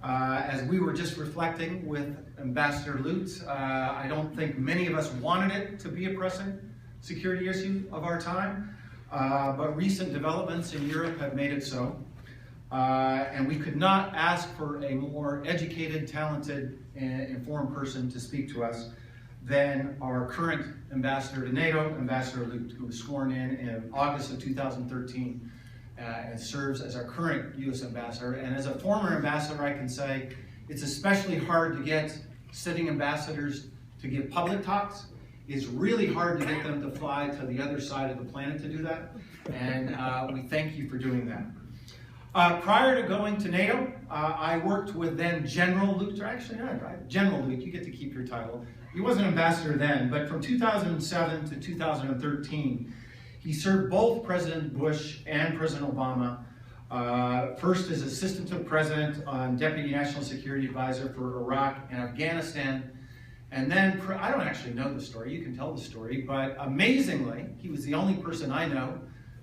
As we were just reflecting with Ambassador Lute, I don't think many of us wanted it to be a pressing security issue of our time, but recent developments in Europe have made it so. And we could not ask for a more educated, talented, and informed person to speak to us than our current ambassador to NATO, Ambassador Lute, who was sworn in August of 2013 and serves as our current U.S. ambassador. And as a former ambassador, I can say it's especially hard to get sitting ambassadors to give public talks. It's really hard to get them to fly to the other side of the planet to do that. And we thank you for doing that. Prior to going to NATO, I worked with then General Lute, or actually, General Lute, you get to keep your title. He wasn't ambassador then, but from 2007 to 2013, he served both President Bush and President Obama, first as Assistant to the President on Deputy National Security Advisor for Iraq and Afghanistan, and then, I don't actually know the story, you can tell the story, but amazingly, he was the only person I know.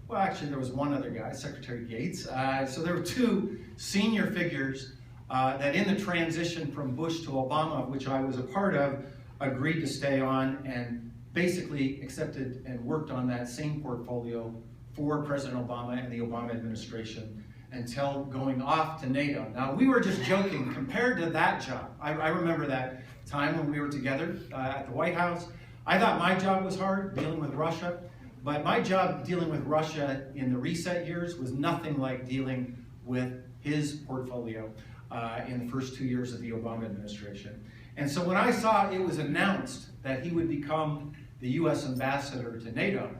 Well, actually, there was one other guy, Secretary Gates. So there were two senior figures that in the transition from Bush to Obama, which I was a part of, agreed to stay on and basically accepted and worked on that same portfolio for President Obama and the Obama administration until going off to NATO. Now, we were just joking compared to that job. I remember that time when we were together at the White House. I thought my job was hard, dealing with Russia. But my job dealing with Russia in the reset years was nothing like dealing with his portfolio in the first 2 years of the Obama administration. And so when I saw it was announced that he would become the U.S. ambassador to NATO,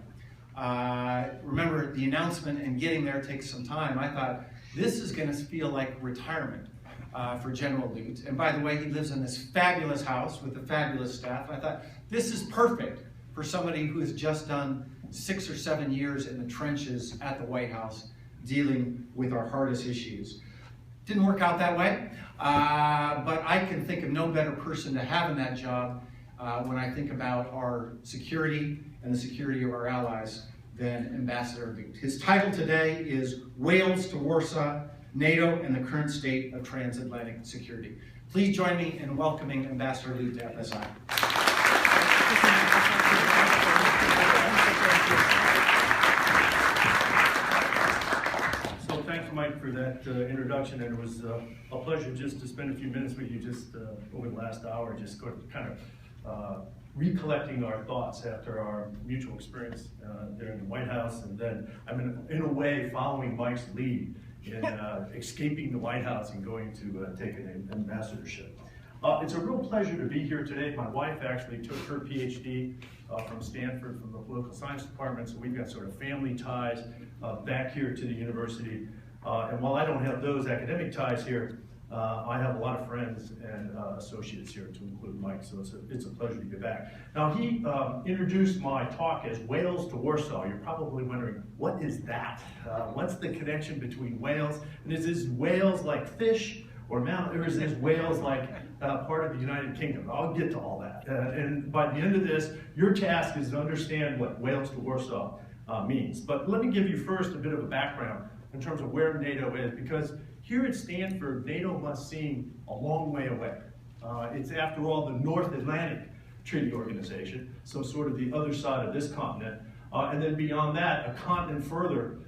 remember the announcement and getting there takes some time, I thought, this is going to feel like retirement for General Lute. And by the way, he lives in this fabulous house with a fabulous staff. I thought, this is perfect for somebody who has just done 6 or 7 years in the trenches at the White House dealing with our hardest issues. Didn't work out that way, but I can think of no better person to have in that job when I think about our security and the security of our allies than Ambassador Lute. His title today is Wales to Warsaw, NATO and the Current State of Transatlantic Security. Please join me in welcoming Ambassador Lute to FSI. Mike, for that introduction, and it was a pleasure just to spend a few minutes with you just over the last hour, just kind of recollecting our thoughts after our mutual experience there in the White House, and then in a way following Mike's lead in escaping the White House and going to take an ambassadorship. It's a real pleasure to be here today. My wife actually took her PhD from Stanford, from the political science department, so we've got sort of family ties back here to the university. And while I don't have those academic ties here, I have a lot of friends and associates here, to include Mike, so it's a pleasure to get back. Now, he introduced my talk as Wales to Warsaw. You're probably wondering, what is that? What's the connection between Wales? And is this Wales like fish, or is this Wales like part of the United Kingdom? I'll get to all that. And by the end of this, your task is to understand what Wales to Warsaw means. But let me give you first a bit of a background in terms of where NATO is, because here at Stanford, NATO must seem a long way away. It's, after all, the North Atlantic Treaty Organization, so sort of the other side of this continent, and then beyond that, a continent further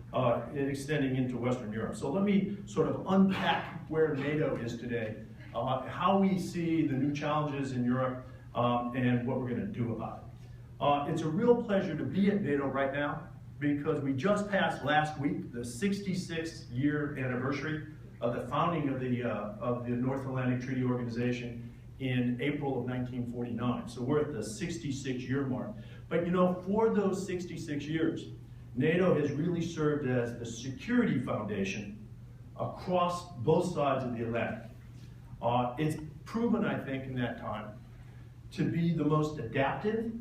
extending into Western Europe. So let me sort of unpack where NATO is today, how we see the new challenges in Europe, and what we're going to do about it. It's a real pleasure to be at NATO right now, because we just passed last week the 66th year anniversary of the founding of the North Atlantic Treaty Organization in April of 1949. So we're at the 66-year mark. But you know, for those 66 years, NATO has really served as the security foundation across both sides of the Atlantic. It's proven, I think, in that time to be the most adaptive,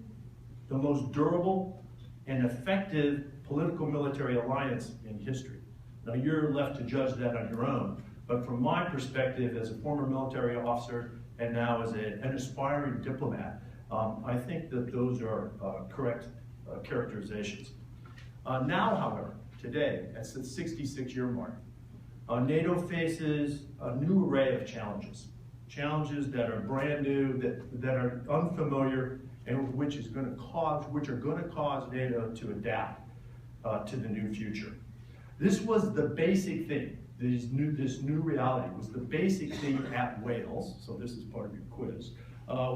the most durable, and effective political military alliance in history. Now, you're left to judge that on your own, but from my perspective as a former military officer and now as an aspiring diplomat, I think that those are correct characterizations. Now, however, today, at the 66-year mark, NATO faces a new array of challenges. Challenges that are brand new, that are unfamiliar, and which are going to cause NATO to adapt to the new future. This was the basic thing. This new reality was the basic thing at Wales. So this is part of your quiz,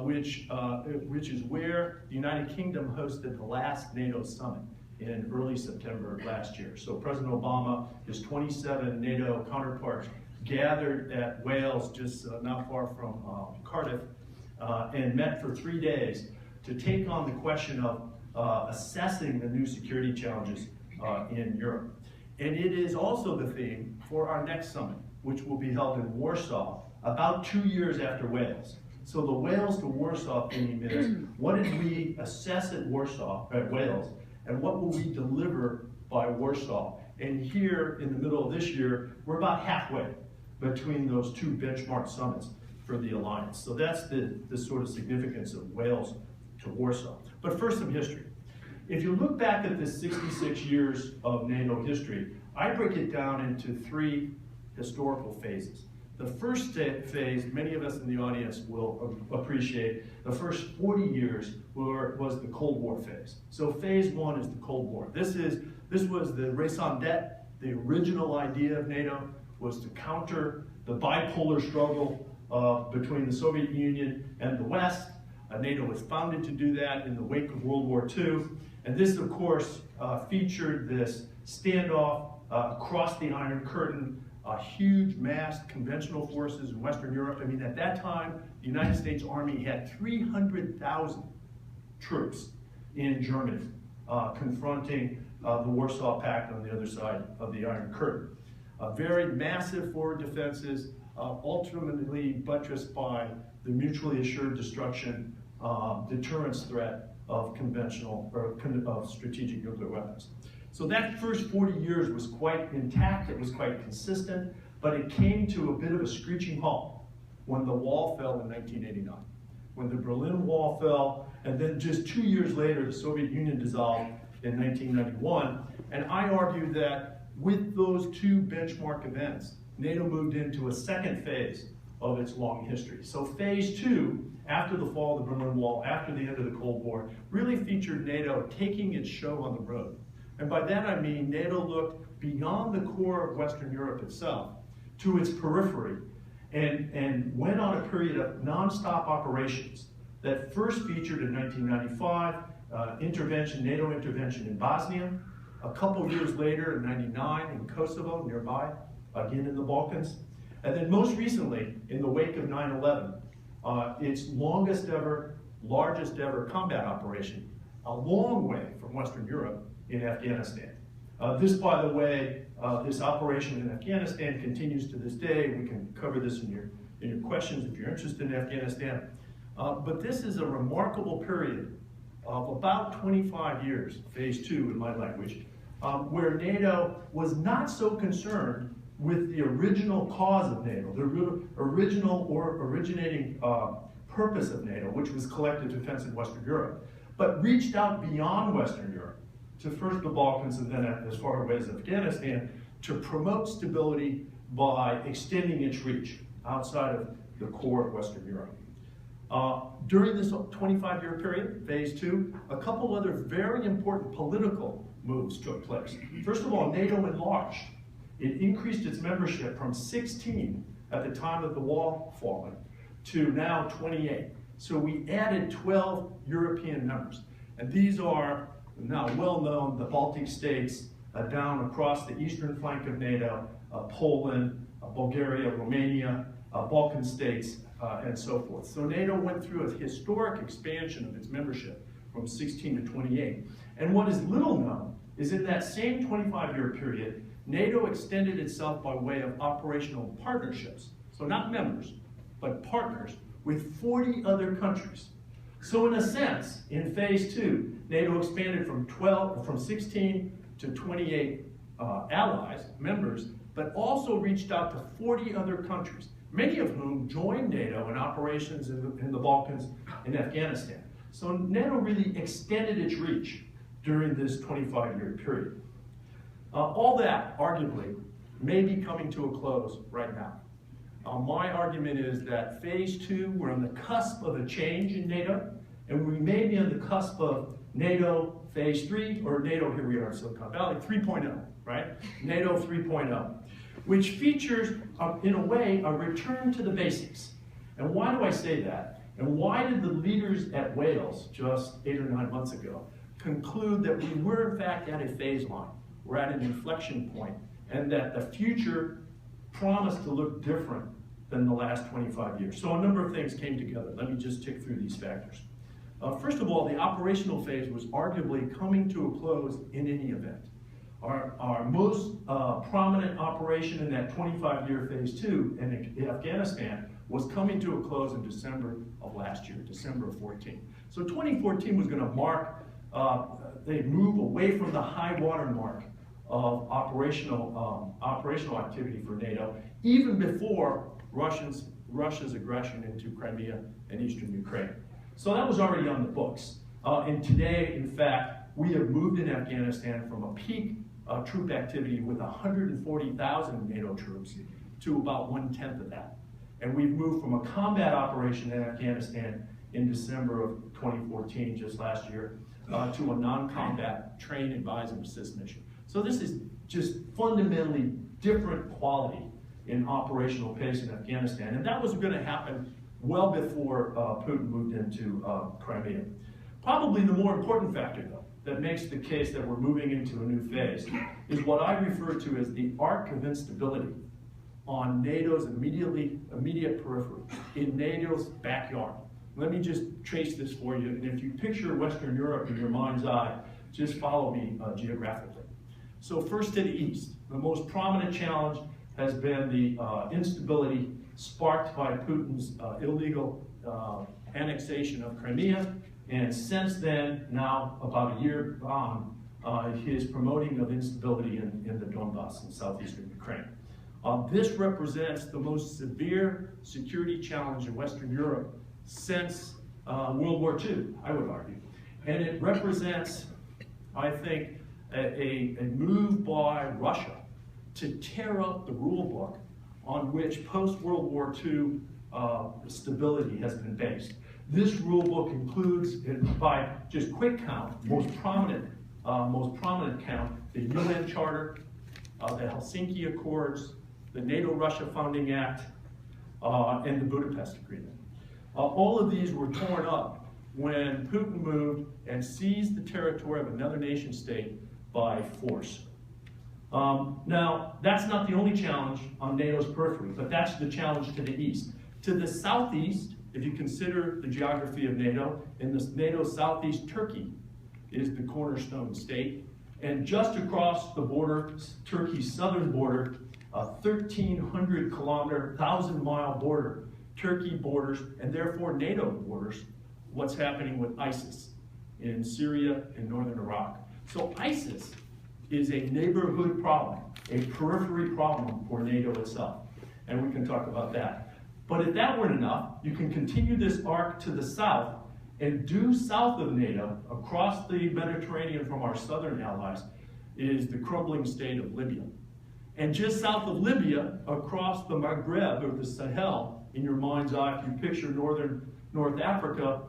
which is where the United Kingdom hosted the last NATO Summit in early September of last year. So President Obama, his 27 NATO counterparts gathered at Wales, just not far from Cardiff, and met for 3 days to take on the question of assessing the new security challenges in Europe. And it is also the theme for our next summit, which will be held in Warsaw about 2 years after Wales. So the Wales to Warsaw theme is, what did we assess at Wales, and what will we deliver by Warsaw? And here in the middle of this year, we're about halfway between those two benchmark summits for the Alliance. So that's the sort of significance of Wales to Warsaw. But first, some history. If you look back at this 66 years of NATO history, I break it down into 3 historical phases. The first phase, many of us in the audience will appreciate, the first 40 years was the Cold War phase. So phase 1 is the Cold War. This was the raison d'etre. The original idea of NATO was to counter the bipolar struggle between the Soviet Union and the West. NATO was founded to do that in the wake of World War II. And this, of course, featured this standoff across the Iron Curtain, huge massed conventional forces in Western Europe. I mean, at that time, the United States Army had 300,000 troops in Germany confronting the Warsaw Pact on the other side of the Iron Curtain. Very massive forward defenses, ultimately buttressed by the mutually assured destruction deterrence threat of conventional or of strategic nuclear weapons. So that first 40 years was quite intact, it was quite consistent, but it came to a bit of a screeching halt when the wall fell in 1989. When the Berlin Wall fell, and then just 2 years later, the Soviet Union dissolved in 1991. And I argue that with those 2 benchmark events, NATO moved into a second phase of its long history. So phase 2, after the fall of the Berlin Wall, after the end of the Cold War, really featured NATO taking its show on the road. And by that I mean NATO looked beyond the core of Western Europe itself to its periphery and went on a period of nonstop operations that first featured in 1995, NATO intervention in Bosnia, a couple years later in 99 in Kosovo, nearby, again in the Balkans, and then most recently, in the wake of 9/11, its longest ever, largest ever combat operation, a long way from Western Europe, in Afghanistan. This, by the way, this operation in Afghanistan continues to this day. We can cover this in your questions if you're interested in Afghanistan. But this is a remarkable period of about 25 years, phase 2 in my language, where NATO was not so concerned with the original cause of NATO, the original or originating purpose of NATO, which was collective defense in Western Europe, but reached out beyond Western Europe to first the Balkans and then as far away as Afghanistan to promote stability by extending its reach outside of the core of Western Europe. During this 25-year period, phase 2, a couple other very important political moves took place. First of all, NATO enlarged. It increased its membership from 16 at the time of the wall falling to now 28. So we added 12 European members. And these are now well known, the Baltic states down across the eastern flank of NATO, Poland, Bulgaria, Romania, Balkan states, and so forth. So NATO went through a historic expansion of its membership from 16 to 28. And what is little known is in that same 25-year period, NATO extended itself by way of operational partnerships. So not members, but partners with 40 other countries. So in a sense, in phase 2, NATO expanded from 16 to 28 allies, members, but also reached out to 40 other countries, many of whom joined NATO in operations in the Balkans and Afghanistan. So NATO really extended its reach during this 25-year period. All that, arguably, may be coming to a close right now. My argument is that phase 2, we're on the cusp of a change in NATO, and we may be on the cusp of NATO phase 3, or NATO, here we are in Silicon Valley, 3.0, right? NATO 3.0, which features, in a way, a return to the basics. And why do I say that? And why did the leaders at Wales, just 8 or 9 months ago, conclude that we were in fact at a phase line? We're at an inflection point, and that the future promised to look different than the last 25 years. So a number of things came together. Let me just tick through these factors. First of all, the operational phase was arguably coming to a close in any event. Our most prominent operation in that 25-year phase 2 in Afghanistan was coming to a close in December of last year, December of 14. So 2014 was going to mark the move away from the high water mark of operational activity for NATO, even before Russia's aggression into Crimea and eastern Ukraine. So that was already on the books. And today, in fact, we have moved in Afghanistan from a peak troop activity with 140,000 NATO troops to about 1/10 of that. And we've moved from a combat operation in Afghanistan in December of 2014, just last year, to a non-combat train, advise, and assist mission. So this is just fundamentally different quality in operational pace in Afghanistan. And that was going to happen well before Putin moved into Crimea. Probably the more important factor, though, that makes the case that we're moving into a new phase is what I refer to as the arc of instability on NATO's immediate periphery, in NATO's backyard. Let me just trace this for you, and if you picture Western Europe in your mind's eye, just follow me geographically. So first to the east, the most prominent challenge has been the instability sparked by Putin's illegal annexation of Crimea, and since then, now about a year on, his promoting of instability in the Donbass in southeastern Ukraine. This represents the most severe security challenge in Western Europe since World War II, I would argue. And it represents, I think, a move by Russia to tear up the rule book on which post-World War II stability has been based. This rule book includes, by just quick count, most prominent count, the UN Charter, the Helsinki Accords, the NATO-Russia Founding Act, and the Budapest Agreement. All of these were torn up when Putin moved and seized the territory of another nation state by force. Now, that's not the only challenge on NATO's periphery, but that's the challenge to the east. To the southeast, if you consider the geography of NATO, in the NATO southeast, Turkey is the cornerstone state. And just across the border, Turkey's southern border, a 1,300-kilometer, 1,000-mile border, Turkey borders, and therefore NATO borders, what's happening with ISIS in Syria and northern Iraq. So ISIS is a neighborhood problem, a periphery problem for NATO itself. And we can talk about that. But if that weren't enough, you can continue this arc to the south, and due south of NATO, across the Mediterranean from our southern allies, is the crumbling state of Libya. And just south of Libya, across the Maghreb, or the Sahel, in your mind's eye, if you picture North Africa,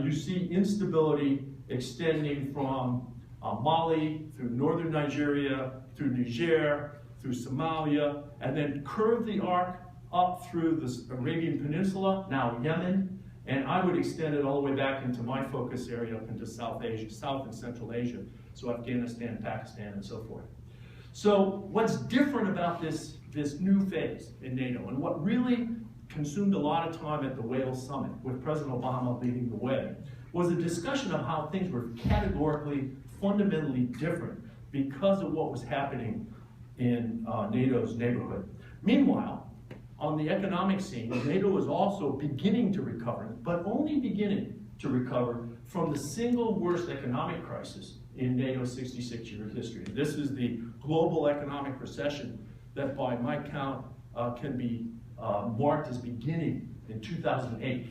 you see instability extending from Mali, through northern Nigeria, through Niger, through Somalia, and then curve the arc up through the Arabian Peninsula, now Yemen, and I would extend it all the way back into my focus area up into South Asia, South and Central Asia, so Afghanistan, Pakistan, and so forth. So what's different about this new phase in NATO, and what really consumed a lot of time at the Wales Summit, with President Obama leading the way, was a discussion of how things were categorically, fundamentally different because of what was happening in NATO's neighborhood. Meanwhile, on the economic scene, NATO is also beginning to recover, but only beginning to recover from the single worst economic crisis in NATO's 66-year history. This is the global economic recession that, by my count, can be marked as beginning in 2008.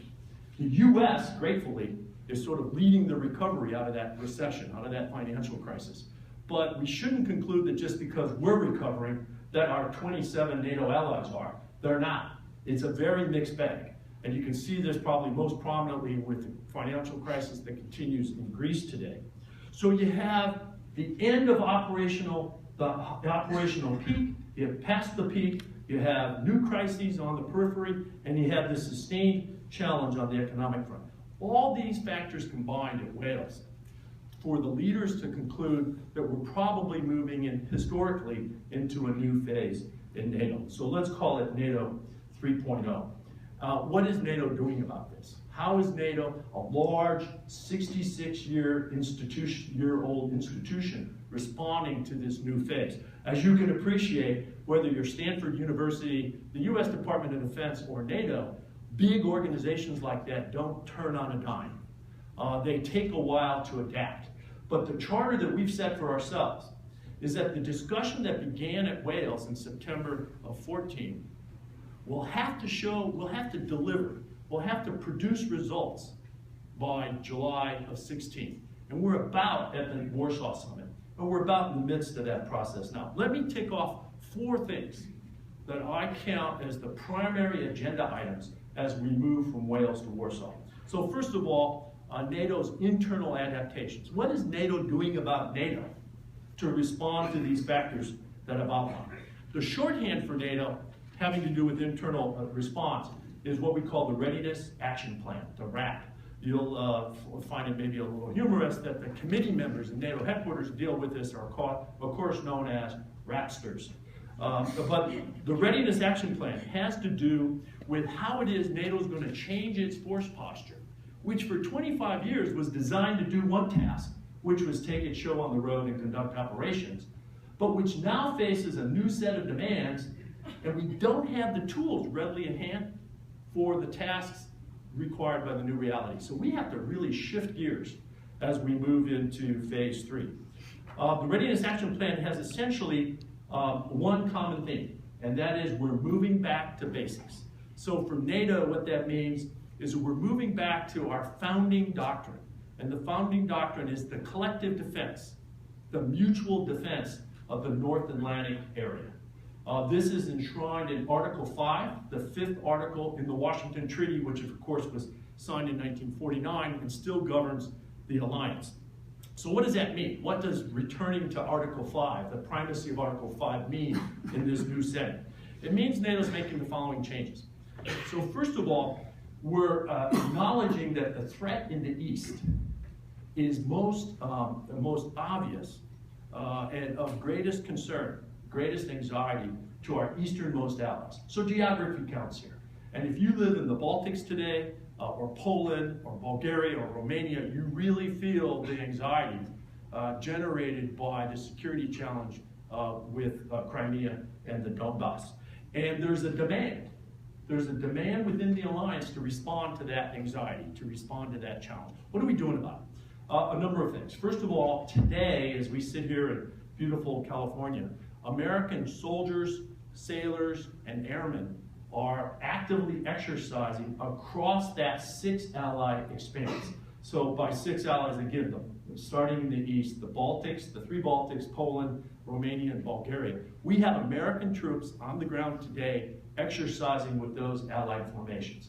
The US, gratefully, is sort of leading the recovery out of that recession, out of that financial crisis. But we shouldn't conclude that just because we're recovering, that our 27 NATO allies are. They're not. It's a very mixed bag. And you can see this probably most prominently with the financial crisis that continues in Greece today. So you have the end of the operational peak, you have passed the peak, you have new crises on the periphery, and you have this sustained challenge on the economic front. All these factors combined at Wales for the leaders to conclude that we're probably moving in historically into a new phase in NATO. So let's call it NATO 3.0. What is NATO doing about this? How is NATO, a large 66-year-old institution, responding to this new phase? As you can appreciate, whether you're Stanford University, the US Department of Defense, or NATO, big organizations like that don't turn on a dime. They take a while to adapt. But the charter that we've set for ourselves is that the discussion that began at Wales in September of 14 will have to deliver, we'll have to produce results by July of 16. And we're about at the Warsaw Summit, and we're about in the midst of that process now. Let me tick off 4 things that I count as the primary agenda items as we move from Wales to Warsaw. So first of all, NATO's internal adaptations. What is NATO doing about NATO to respond to these factors that I've outlined? The shorthand for NATO having to do with internal response is what we call the Readiness Action Plan, the RAP. You'll find it maybe a little humorous that the committee members in NATO headquarters deal with this are of course known as RAPsters. But the Readiness Action Plan has to do with how it is NATO is going to change its force posture, which for 25 years was designed to do one task, which was take its show on the road and conduct operations, but which now faces a new set of demands, and we don't have the tools readily in hand for the tasks required by the new reality. So we have to really shift gears as we move into phase 3. The Readiness Action Plan has essentially one common theme, and that is we're moving back to basics. So for NATO, what that means is we're moving back to our founding doctrine. And the founding doctrine is the collective defense, the mutual defense of the North Atlantic area. This is enshrined in Article 5, the 5th article in the Washington Treaty, which of course was signed in 1949 and still governs the alliance. So what does that mean? What does returning to Article 5, the primacy of Article 5, mean in this new setting? It means NATO's making the following changes. So first of all, we're acknowledging that the threat in the East is most obvious and of greatest concern, greatest anxiety to our easternmost allies. So geography counts here. And if you live in the Baltics today, or Poland, or Bulgaria, or Romania, you really feel the anxiety generated by the security challenge with Crimea and the Donbass. And there's a demand. There's a demand within the alliance to respond to that anxiety, to respond to that challenge. What are we doing about it? A number of things. First of all, today, as we sit here in beautiful California, American soldiers, sailors, and airmen are actively exercising across that 6 ally expanse. So by 6 allies, again, starting in the east, the Baltics, the 3 Baltics, Poland, Romania, and Bulgaria. We have American troops on the ground today exercising with those allied formations.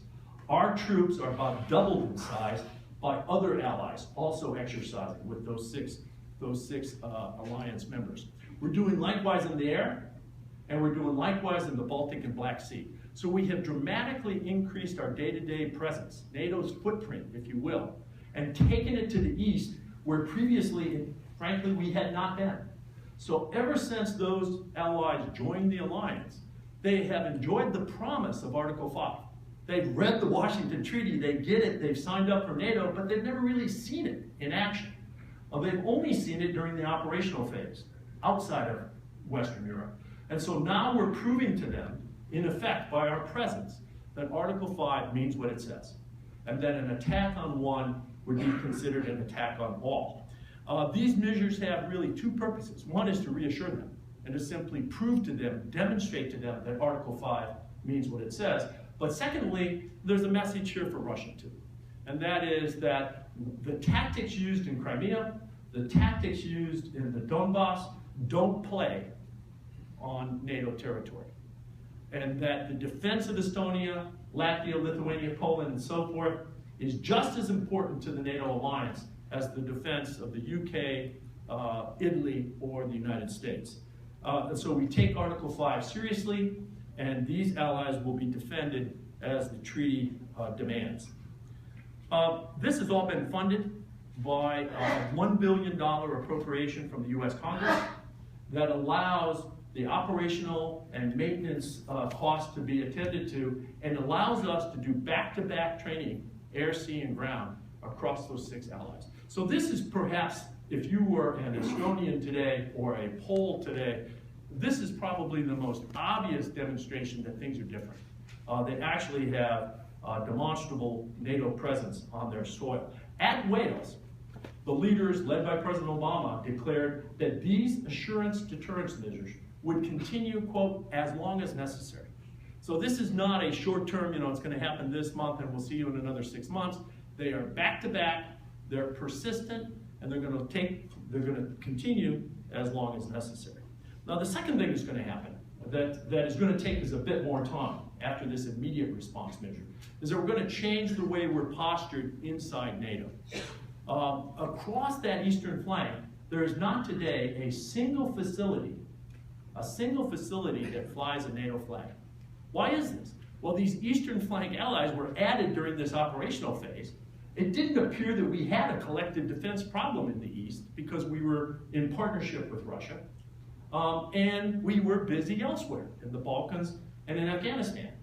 Our troops are about doubled in size by other allies also exercising with those six alliance members. We're doing likewise in the air, and we're doing likewise in the Baltic and Black Sea. So we have dramatically increased our day-to-day presence, NATO's footprint, if you will, and taken it to the east where previously, frankly, we had not been. So ever since those allies joined the alliance, they have enjoyed the promise of Article 5. They've read the Washington Treaty, they get it, they've signed up for NATO, but they've never really seen it in action. They've only seen it during the operational phase, outside of Western Europe. And so now we're proving to them, in effect, by our presence, that Article 5 means what it says. And that an attack on one would be considered an attack on all. These measures have really 2 purposes. One is to reassure them, and to simply prove to them, demonstrate to them that Article 5 means what it says. But secondly, there's a message here for Russia too. And that is that the tactics used in Crimea, the tactics used in the Donbass don't play on NATO territory. And that the defense of Estonia, Latvia, Lithuania, Poland, and so forth is just as important to the NATO alliance as the defense of the UK, Italy, or the United States. And so we take Article 5 seriously, and these allies will be defended as the treaty demands. This has all been funded by a $1 billion appropriation from the US Congress that allows the operational and maintenance costs to be attended to, and allows us to do back-to-back training, air, sea, and ground, across those 6 allies. So this is perhaps, if you were an Estonian today or a Pole today, this is probably the most obvious demonstration that things are different. They actually have demonstrable NATO presence on their soil. At Wales, the leaders, led by President Obama, declared that these assurance deterrence measures would continue, quote, as long as necessary. So this is not a short-term, it's going to happen this month and we'll see you in another 6 months. They are back-to-back, they're persistent, and they're going to continue as long as necessary. Now, the second thing that's going to happen that is going to take us a bit more time after this immediate response measure is that we're going to change the way we're postured inside NATO. Across that eastern flank, there is not today a single facility that flies a NATO flag. Why is this? Well, these eastern flank allies were added during this operational phase. It didn't appear that we had a collective defense problem in the east because we were in partnership with Russia. And we were busy elsewhere, in the Balkans and in Afghanistan.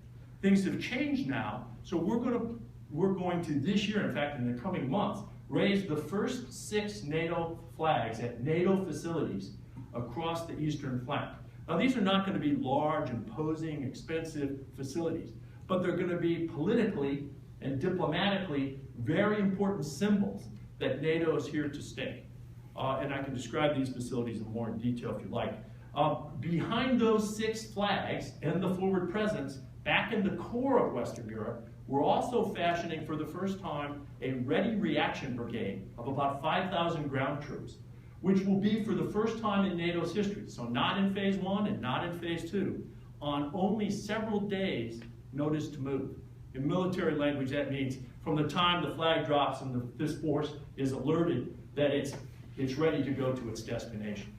Things have changed now, so we're going to this year, in fact, in the coming months, raise the first 6 NATO flags at NATO facilities across the eastern flank. Now, these are not going to be large, imposing, expensive facilities, but they're going to be politically and diplomatically very important symbols that NATO is here to stay. And I can describe these facilities in more detail if you like. Behind those 6 flags and the forward presence, back in the core of Western Europe, we're also fashioning for the first time a ready reaction brigade of about 5,000 ground troops, which will be for the first time in NATO's history, so not in phase 1 and not in phase 2, on only several days' notice to move. In military language, that means from the time the flag drops and this force is alerted that it's ready to go to its destination.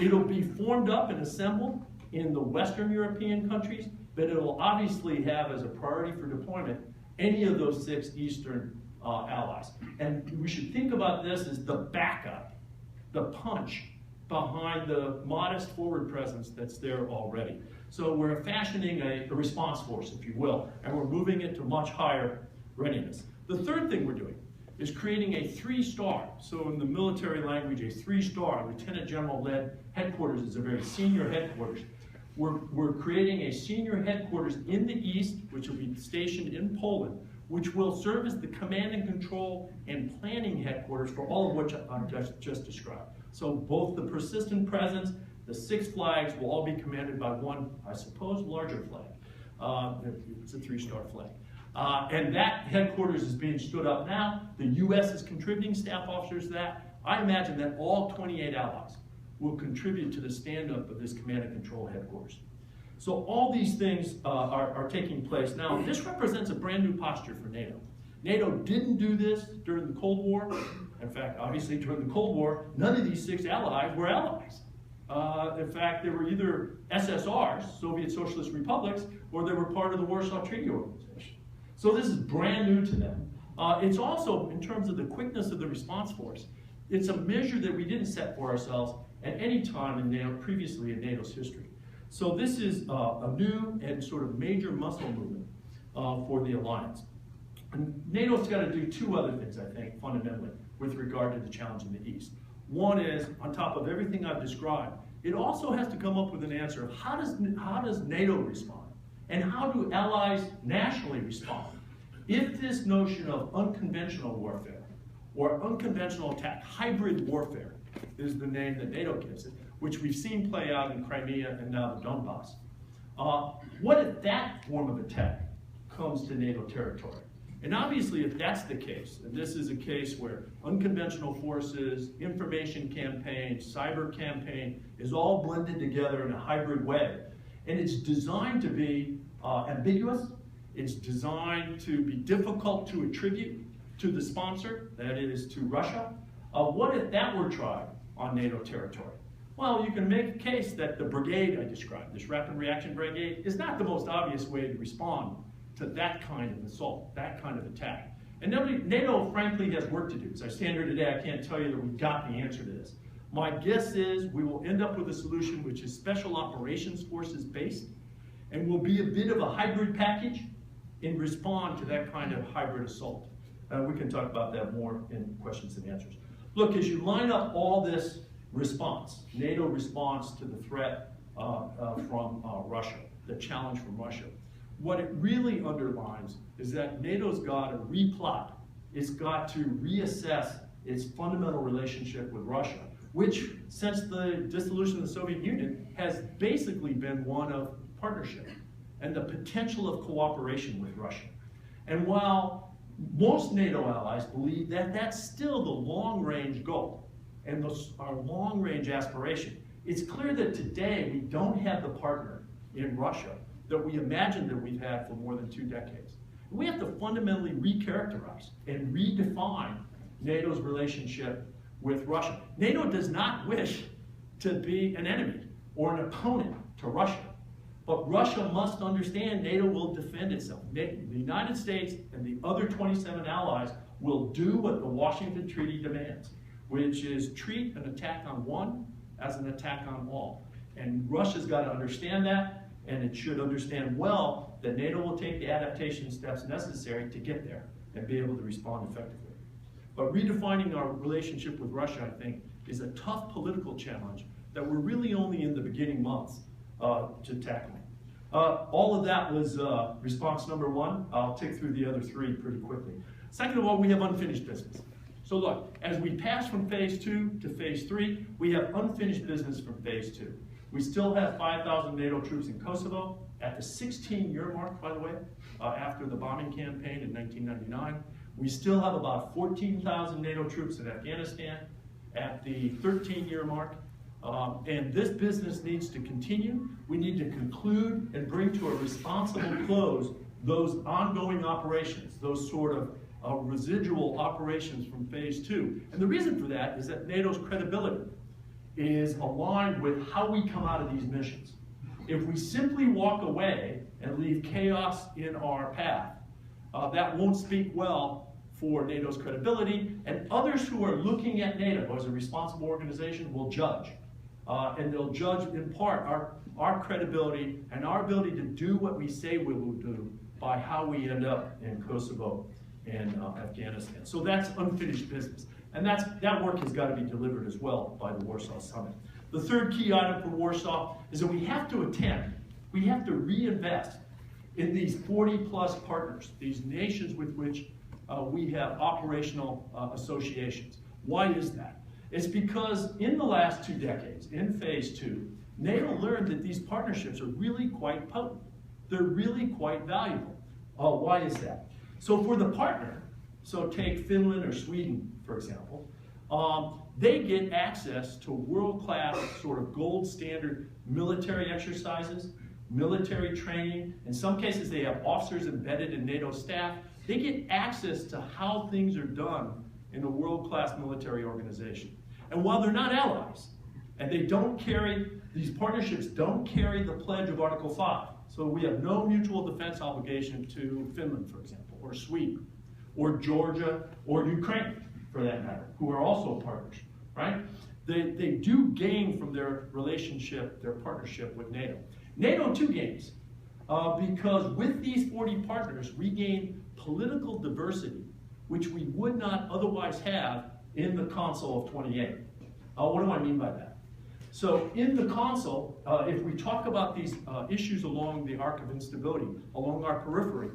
It'll be formed up and assembled in the Western European countries, but it'll obviously have as a priority for deployment any of those 6 Eastern allies. And we should think about this as the backup, the punch behind the modest forward presence that's there already. So we're fashioning a response force, if you will, and we're moving it to much higher readiness. The third thing we're doing is creating a 3-star. So in the military language, a 3-star, Lieutenant General-led headquarters is a very senior headquarters. We're creating a senior headquarters in the east, which will be stationed in Poland, which will serve as the command and control and planning headquarters for all of which I've just described. So both the persistent presence, the 6 flags will all be commanded by one, I suppose, larger flag. It's a 3-star flag. And that headquarters is being stood up now. The U.S. is contributing staff officers to that. I imagine that all 28 allies will contribute to the stand-up of this command and control headquarters. So all these things are taking place. Now, this represents a brand new posture for NATO. NATO didn't do this during the Cold War. In fact, obviously during the Cold War, none of these 6 allies were allies. In fact, they were either SSRs, Soviet Socialist Republics, or they were part of the Warsaw Treaty Organization. So this is brand new to them. It's also, in terms of the quickness of the response force, it's a measure that we didn't set for ourselves at any time in NATO, previously in NATO's history. So this is a new and sort of major muscle movement for the alliance. And NATO's got to do 2 other things, I think, fundamentally, with regard to the challenge in the East. One is, on top of everything I've described, it also has to come up with an answer of how does NATO respond? And how do allies nationally respond? If this notion of unconventional warfare or unconventional attack, hybrid warfare is the name that NATO gives it, which we've seen play out in Crimea and now the Donbass. What if that form of attack comes to NATO territory? And obviously, if that's the case, and this is a case where unconventional forces, information campaign, cyber campaign is all blended together in a hybrid way, and it's designed to be ambiguous, it's designed to be difficult to attribute to the sponsor, that is to Russia. What if that were tried on NATO territory? Well, you can make a case that the brigade I described, this rapid reaction brigade, is not the most obvious way to respond to that kind of assault, that kind of attack. And NATO, frankly, has work to do. As I stand here today, I can't tell you that we've got the answer to this. My guess is we will end up with a solution which is special operations forces based and will be a bit of a hybrid package in response to that kind of hybrid assault. We can talk about that more in questions and answers. Look, as you line up all this response, NATO response to the threat from Russia, the challenge from Russia, what it really underlines is that NATO's got to replot. It's got to reassess its fundamental relationship with Russia, which, since the dissolution of the Soviet Union, has basically been one of partnership and the potential of cooperation with Russia. And while most NATO allies believe that that's still the long-range goal and our long-range aspiration, it's clear that today we don't have the partner in Russia that we imagined that we've had for more than 2 decades. We have to fundamentally recharacterize and redefine NATO's relationship with Russia. NATO does not wish to be an enemy or an opponent to Russia, but Russia must understand NATO will defend itself. The United States and the other 27 allies will do what the Washington Treaty demands, which is treat an attack on one as an attack on all. And Russia's got to understand that, and it should understand well that NATO will take the adaptation steps necessary to get there and be able to respond effectively. But redefining our relationship with Russia, I think, is a tough political challenge that we're really only in the beginning months to tackle. All of that was response number 1. I'll tick through the other 3 pretty quickly. Second of all, we have unfinished business. So look, as we pass from phase 2 to phase 3, we have unfinished business from phase 2. We still have 5,000 NATO troops in Kosovo at the 16-year mark, by the way, after the bombing campaign in 1999. We still have about 14,000 NATO troops in Afghanistan at the 13-year mark. And this business needs to continue. We need to conclude and bring to a responsible close those ongoing operations, those sort of residual operations from phase 2. And the reason for that is that NATO's credibility is aligned with how we come out of these missions. If we simply walk away and leave chaos in our path, that won't speak well for NATO's credibility, and others who are looking at NATO as a responsible organization will judge. And they'll judge in part our credibility and our ability to do what we say we will do by how we end up in Kosovo and Afghanistan. So that's unfinished business. And that work has got to be delivered as well by the Warsaw Summit. The third key item for Warsaw is that we have to reinvest in these 40-plus partners, these nations with which we have operational associations. Why is that? It's because in the last 2 decades, in phase 2, NATO learned that these partnerships are really quite potent. They're really quite valuable. Why is that? So for the partner, so take Finland or Sweden, for example, they get access to world-class sort of gold standard military exercises, military training. In some cases, they have officers embedded in NATO staff. They get access to how things are done in a world-class military organization. And while they're not allies, and these partnerships don't carry the pledge of Article 5, so we have no mutual defense obligation to Finland, for example, or Sweden, or Georgia, or Ukraine, for that matter, who are also partners, right? They do gain from their relationship, their partnership with NATO. NATO too gains, because with these 40 partners, we gain political diversity, which we would not otherwise have in the Council of 28. What do I mean by that? So in the Council, if we talk about these issues along the arc of instability, along our periphery,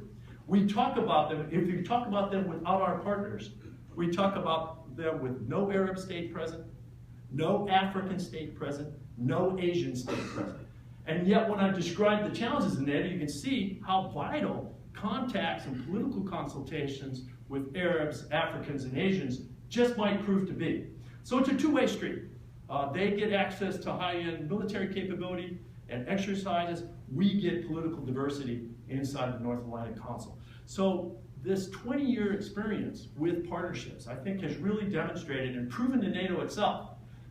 we talk about them, if we talk about them without our partners, we talk about them with no Arab state present, no African state present, no Asian state present. And yet when I describe the challenges in NATO, you can see how vital contacts and political consultations with Arabs, Africans, and Asians just might prove to be. So it's a two-way street. They get access to high-end military capability and exercises. We get political diversity inside the North Atlantic Council. So this 20-year experience with partnerships, I think, has really demonstrated and proven to NATO itself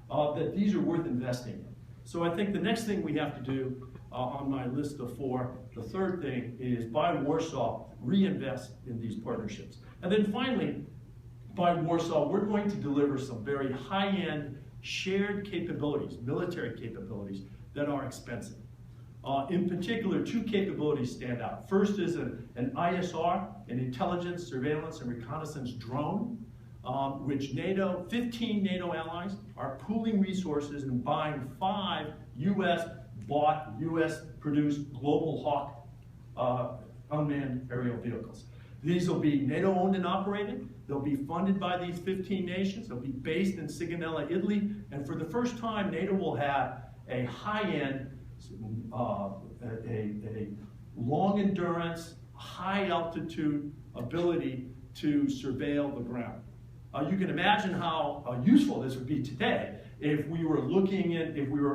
that these are worth investing in. So I think the next thing we have to do on my list of 4, the third thing is by Warsaw, reinvest in these partnerships. And then finally, by Warsaw, we're going to deliver some very high-end shared capabilities, military capabilities, that are expensive. In particular, 2 capabilities stand out. First is an ISR, an intelligence, surveillance, and reconnaissance drone, which 15 NATO allies are pooling resources and buying 5 US-bought, US-produced Global Hawk unmanned aerial vehicles. These will be NATO-owned and operated. They'll be funded by these 15 nations. They'll be based in Sigonella, Italy. And for the first time, NATO will have a high-end, a long-endurance, high-altitude ability to surveil the ground. You can imagine how useful this would be today if we were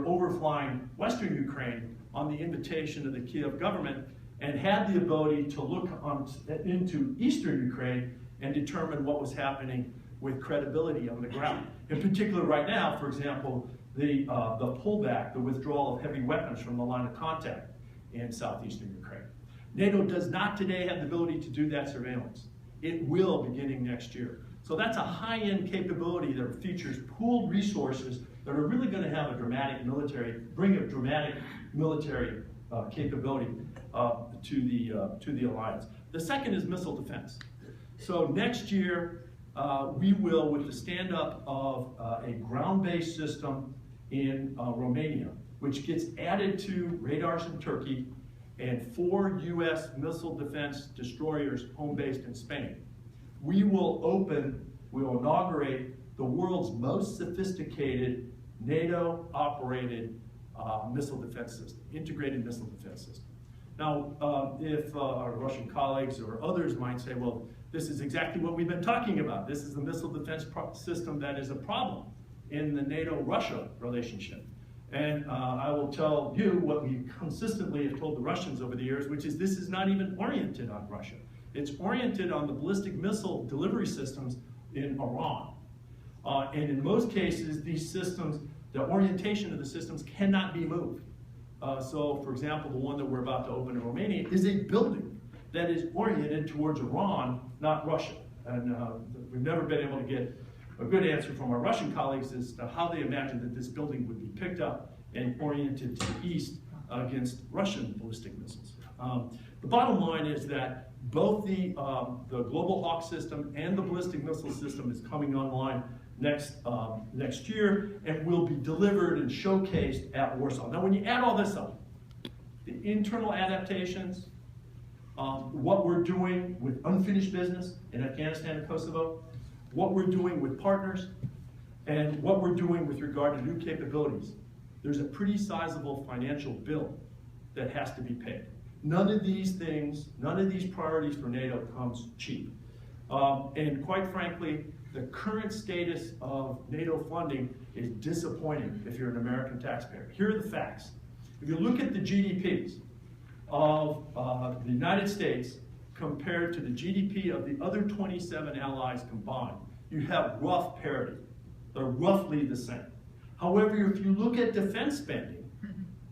overflying Western Ukraine on the invitation of the Kiev government and had the ability to look into Eastern Ukraine and determine what was happening with credibility on the ground. In particular, right now, for example, the pullback, the withdrawal of heavy weapons from the line of contact in southeastern Ukraine. NATO does not today have the ability to do that surveillance. It will beginning next year. So that's a high-end capability that features pooled resources that are really going to have a dramatic military capability to the alliance. The second is missile defense. So next year, we will, with the stand-up of a ground-based system in Romania, which gets added to radars in Turkey, and 4 US missile defense destroyers home-based in Spain. We will inaugurate the world's most sophisticated NATO-operated missile defense system, integrated missile defense system. Now, if our Russian colleagues or others might say, well, this is exactly what we've been talking about. This is the missile defense system that is a problem in the NATO-Russia relationship. And I will tell you what we consistently have told the Russians over the years, which is this is not even oriented on Russia. It's oriented on the ballistic missile delivery systems in Iran. And in most cases, these systems, the orientation of the systems cannot be moved. So, for example, the one that we're about to open in Romania is a building that is oriented towards Iran, not Russia. And we've never been able to get a good answer from our Russian colleagues as to how they imagine that this building would be picked up and oriented to the east against Russian ballistic missiles. The bottom line is that both the Global Hawk system and the ballistic missile system is coming online next year and will be delivered and showcased at Warsaw. Now, when you add all this up, the internal adaptations, what we're doing with unfinished business in Afghanistan and Kosovo, what we're doing with partners, and what we're doing with regard to new capabilities, there's a pretty sizable financial bill that has to be paid. None of these things, none of these priorities for NATO comes cheap. And quite frankly, the current status of NATO funding is disappointing if you're an American taxpayer. Here are the facts. If you look at the GDPs of the United States compared to the GDP of the other 27 allies combined, you have rough parity. They're roughly the same. However, if you look at defense spending,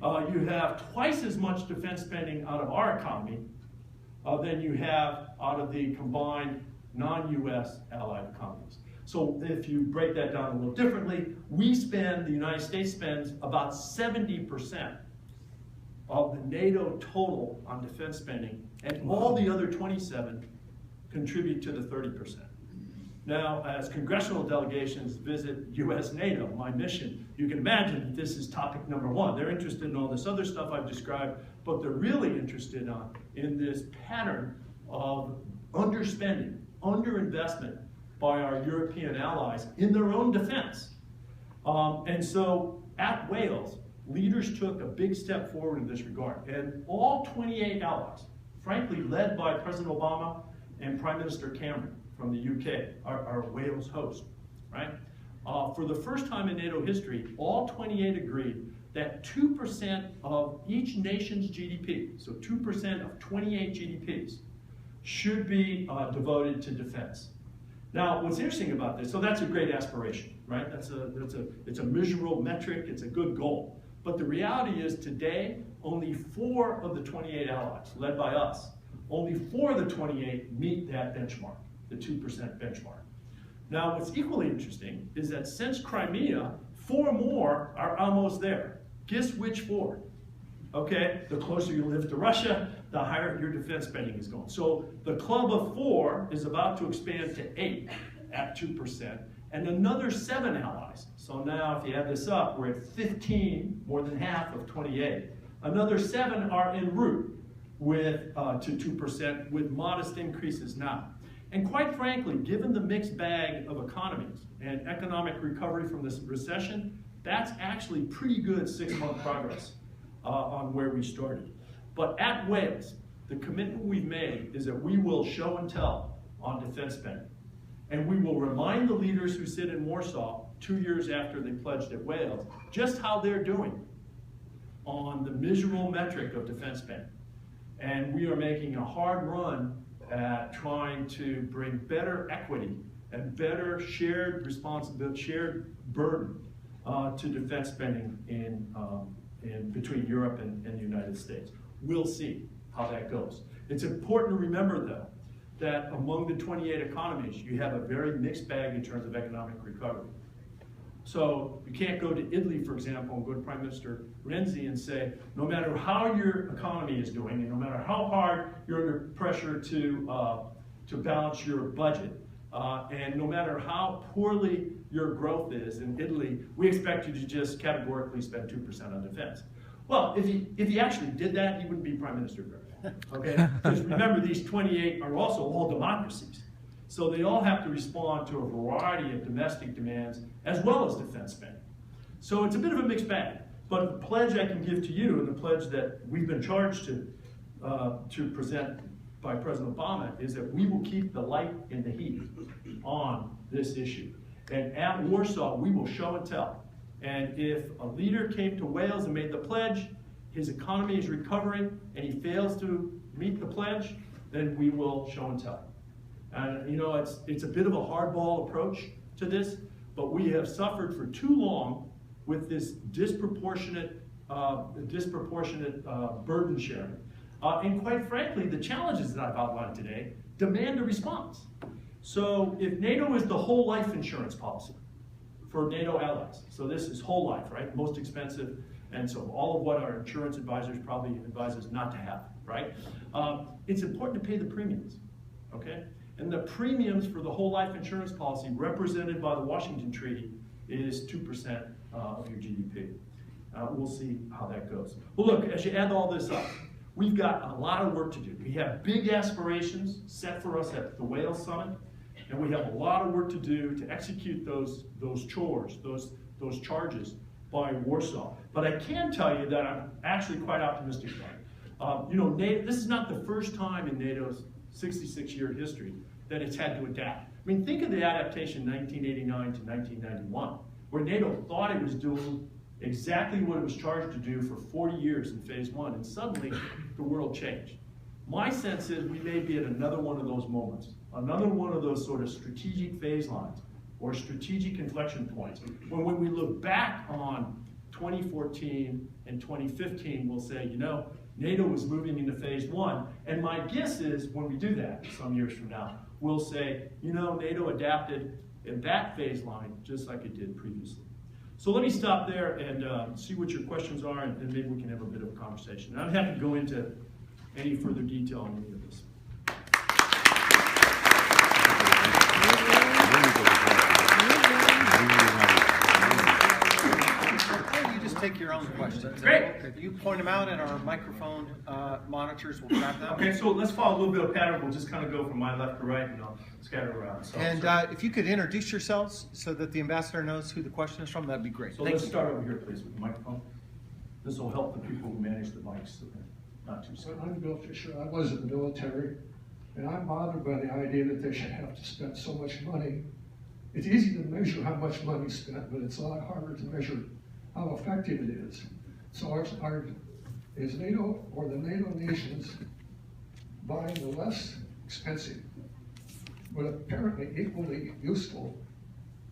you have twice as much defense spending out of our economy than you have out of the combined non-US allied economies. So if you break that down a little differently, the United States spends about 70% of the NATO total on defense spending, and all the other 27 contribute to the 30%. Now, as congressional delegations visit US NATO, my mission, you can imagine that this is topic number 1. They're interested in all this other stuff I've described, but they're really interested in this pattern of underspending, underinvestment by our European allies in their own defense. And so at Wales, leaders took a big step forward in this regard, and all 28 allies frankly led by President Obama and Prime Minister Cameron from the UK, our Wales host, right? For the first time in NATO history, all 28 agreed that 2% of each nation's GDP, so 2% of 28 GDPs, should be devoted to defense. Now, what's interesting about this, so that's a great aspiration, right? It's a measurable metric, it's a good goal. But the reality is today, only 4 of the 28 allies, led by us, only 4 of the 28 meet that benchmark, the 2% benchmark. Now, what's equally interesting is that since Crimea, 4 more are almost there. Guess which 4? Okay, the closer you live to Russia, the higher your defense spending is going. So the club of 4 is about to expand to 8 at 2%, and another 7 allies. So now if you add this up, we're at 15, more than half of 28. Another 7 are en route with, to 2% with modest increases now. And quite frankly, given the mixed bag of economies and economic recovery from this recession, that's actually pretty good 6-month progress on where we started. But at Wales, the commitment we've made is that we will show and tell on defense spending. And we will remind the leaders who sit in Warsaw 2 years after they pledged at Wales just how they're doing on the miserable metric of defense spending. And we are making a hard run at trying to bring better equity and better shared responsibility, shared burden to defense spending in between Europe and the United States. We'll see how that goes. It's important to remember, though, that among the 28 economies, you have a very mixed bag in terms of economic recovery. So you can't go to Italy, for example, and go to Prime Minister Renzi and say, no matter how your economy is doing, and no matter how hard you're under pressure to balance your budget, and no matter how poorly your growth is in Italy, we expect you to just categorically spend 2% on defense. Well, if he actually did that, he wouldn't be Prime Minister very long, okay? Because remember, these 28 are also all democracies. So they all have to respond to a variety of domestic demands as well as defense spending. So it's a bit of a mixed bag. But the pledge I can give to you, and the pledge that we've been charged to present by President Obama, is that we will keep the light and the heat on this issue. And at Warsaw, we will show and tell. And if a leader came to Wales and made the pledge, his economy is recovering, and he fails to meet the pledge, then we will show and tell. And you know, it's a bit of a hardball approach to this, but we have suffered for too long with this disproportionate burden sharing. And quite frankly, the challenges that I've outlined today demand a response. So if NATO is the whole life insurance policy for NATO allies, so this is whole life, right? Most expensive, and so all of what our insurance advisors probably advise us not to have, right? It's important to pay the premiums, okay? And the premiums for the whole life insurance policy represented by the Washington Treaty is 2% of your GDP. We'll see how that goes. Well, look, as you add all this up, we've got a lot of work to do. We have big aspirations set for us at the Wales Summit, and we have a lot of work to do to execute those chores, those charges by Warsaw. But I can tell you that I'm actually quite optimistic about it. You know, NATO, this is not the first time in NATO's 66-year history that it's had to adapt. I mean, think of the adaptation 1989 to 1991, where NATO thought it was doing exactly what it was charged to do for 40 years in phase 1, and suddenly the world changed. My sense is we may be at another one of those moments, another one of those sort of strategic phase lines or strategic inflection points, when we look back on 2014 and 2015, we'll say, you know, NATO was moving into phase 1, and my guess is when we do that some years from now, we'll say, you know, NATO adapted in that phase line just like it did previously. So let me stop there and see what your questions are, and maybe we can have a bit of a conversation. And I'm happy to go into any further detail on any of this. You just take your own questions. Great. You point them out, and our microphone monitors will grab them. Okay, so let's follow a little bit of pattern. We'll just kind of go from my left to right, and I'll scatter around. So, And if you could introduce yourselves so that the ambassador knows who the question is from, that'd be great. So let's start over here, please, with the microphone. This will help the people who manage the mics. not too soon. I'm Bill Fisher. I was in the military, and I'm bothered by the idea that they should have to spend so much money. It's easy to measure how much money is spent, but it's a lot harder to measure how effective it is. So is NATO or the NATO nations buying the less expensive, but apparently equally useful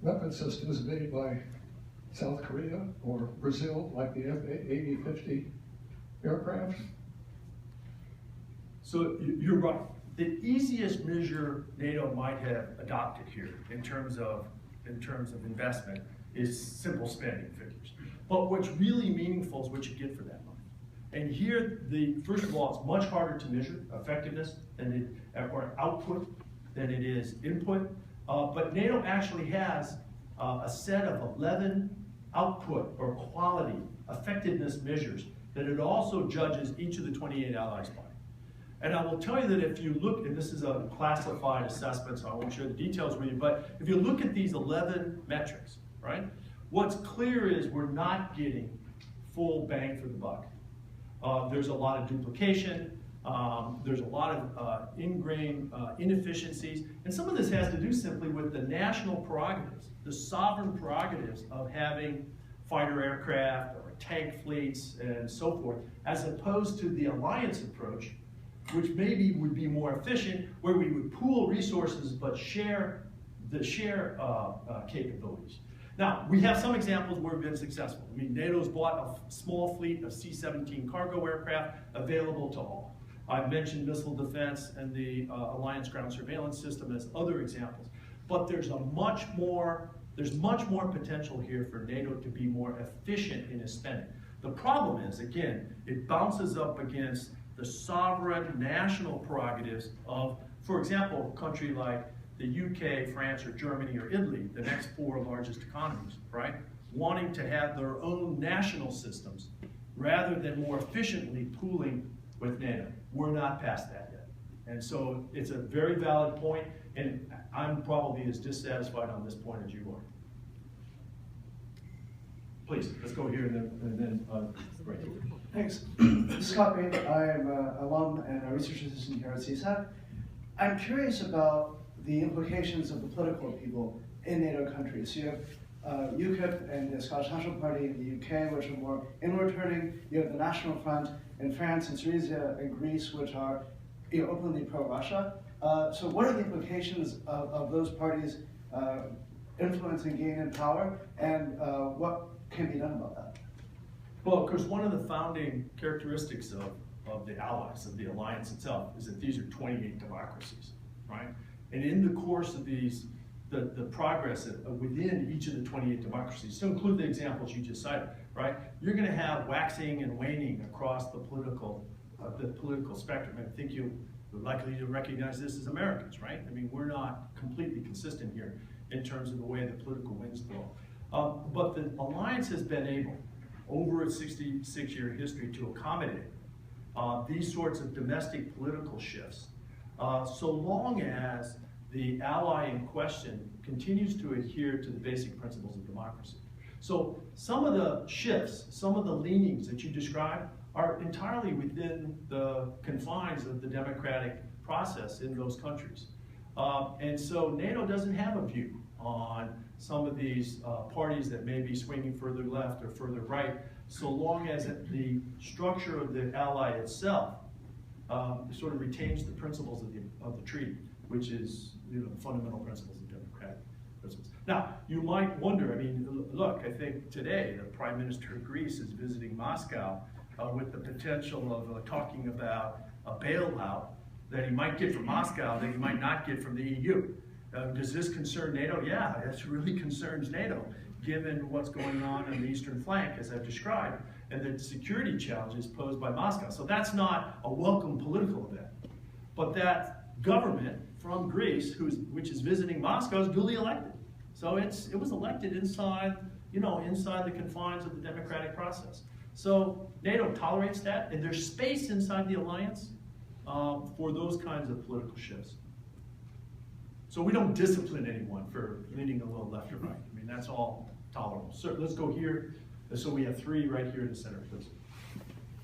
weapon systems made by South Korea or Brazil, like the F-80-50 aircraft? So you're right. The easiest measure NATO might have adopted here in terms of investment is simple spending figures. But what's really meaningful is what you get for that money. And here, first of all, it's much harder to measure effectiveness or output than it is input. But NATO actually has a set of 11 output or quality effectiveness measures that it also judges each of the 28 allies by. And I will tell you that if you look, and this is a classified assessment, so I won't share the details with you, but if you look at these 11 metrics, right, what's clear is we're not getting full bang for the buck. There's a lot of duplication, there's a lot of ingrained inefficiencies, and some of this has to do simply with the national prerogatives, the sovereign prerogatives of having fighter aircraft or tank fleets and so forth, as opposed to the alliance approach, which maybe would be more efficient, where we would pool resources but share capabilities. Now, we have some examples where we've been successful. I mean, NATO's bought a small fleet of C-17 cargo aircraft available to all. I've mentioned missile defense and the Alliance ground surveillance system as other examples. But there's much more potential here for NATO to be more efficient in its spending. The problem is, again, it bounces up against the sovereign national prerogatives of, for example, a country like the UK, France, or Germany, or Italy, the next 4 largest economies, right? Wanting to have their own national systems rather than more efficiently pooling with NATO. We're not past that yet. And so it's a very valid point, and I'm probably as dissatisfied on this point as you are. Please, let's go here and then right here. Thanks. Scott Bain, I am an alum and a research assistant here at CSAC. I'm curious about the implications of the political upheaval in NATO countries. So you have UKIP and the Scottish National Party in the UK, which are more inward-turning. You have the National Front in France and Tunisia and Greece, which are openly pro-Russia. So what are the implications of those parties' influence and gain in power, and what can be done about that? Well, of course, one of the founding characteristics of the allies, of the alliance itself, is that these are 28 democracies, right? And in the course of these, the progress within each of the 28 democracies, to include the examples you just cited, right? You're going to have waxing and waning across the political spectrum. I think you're likely to recognize this as Americans, right? I mean, we're not completely consistent here in terms of the way the political winds blow. But the alliance has been able, over its 66-year history, to accommodate these sorts of domestic political shifts, so long as the ally in question continues to adhere to the basic principles of democracy. So some of the shifts, some of the leanings that you described are entirely within the confines of the democratic process in those countries. And so NATO doesn't have a view on some of these parties that may be swinging further left or further right, so long as the structure of the ally itself sort of retains the principles of the treaty, which is the fundamental principles of democratic principles. Now, you might wonder, I mean, look, I think today the Prime Minister of Greece is visiting Moscow with the potential of talking about a bailout that he might get from Moscow that he might not get from the EU. Does this concern NATO? Yeah, this really concerns NATO, given what's going on the eastern flank, as I've described, and the security challenges posed by Moscow. So that's not a welcome political event. But that government from Greece, which is visiting Moscow, is duly elected. So it was elected inside the confines of the democratic process. So NATO tolerates that, and there's space inside the alliance for those kinds of political shifts. So we don't discipline anyone for leaning a little left or right. I mean, that's all tolerable. So let's go here. So we have 3 right here in the center, please.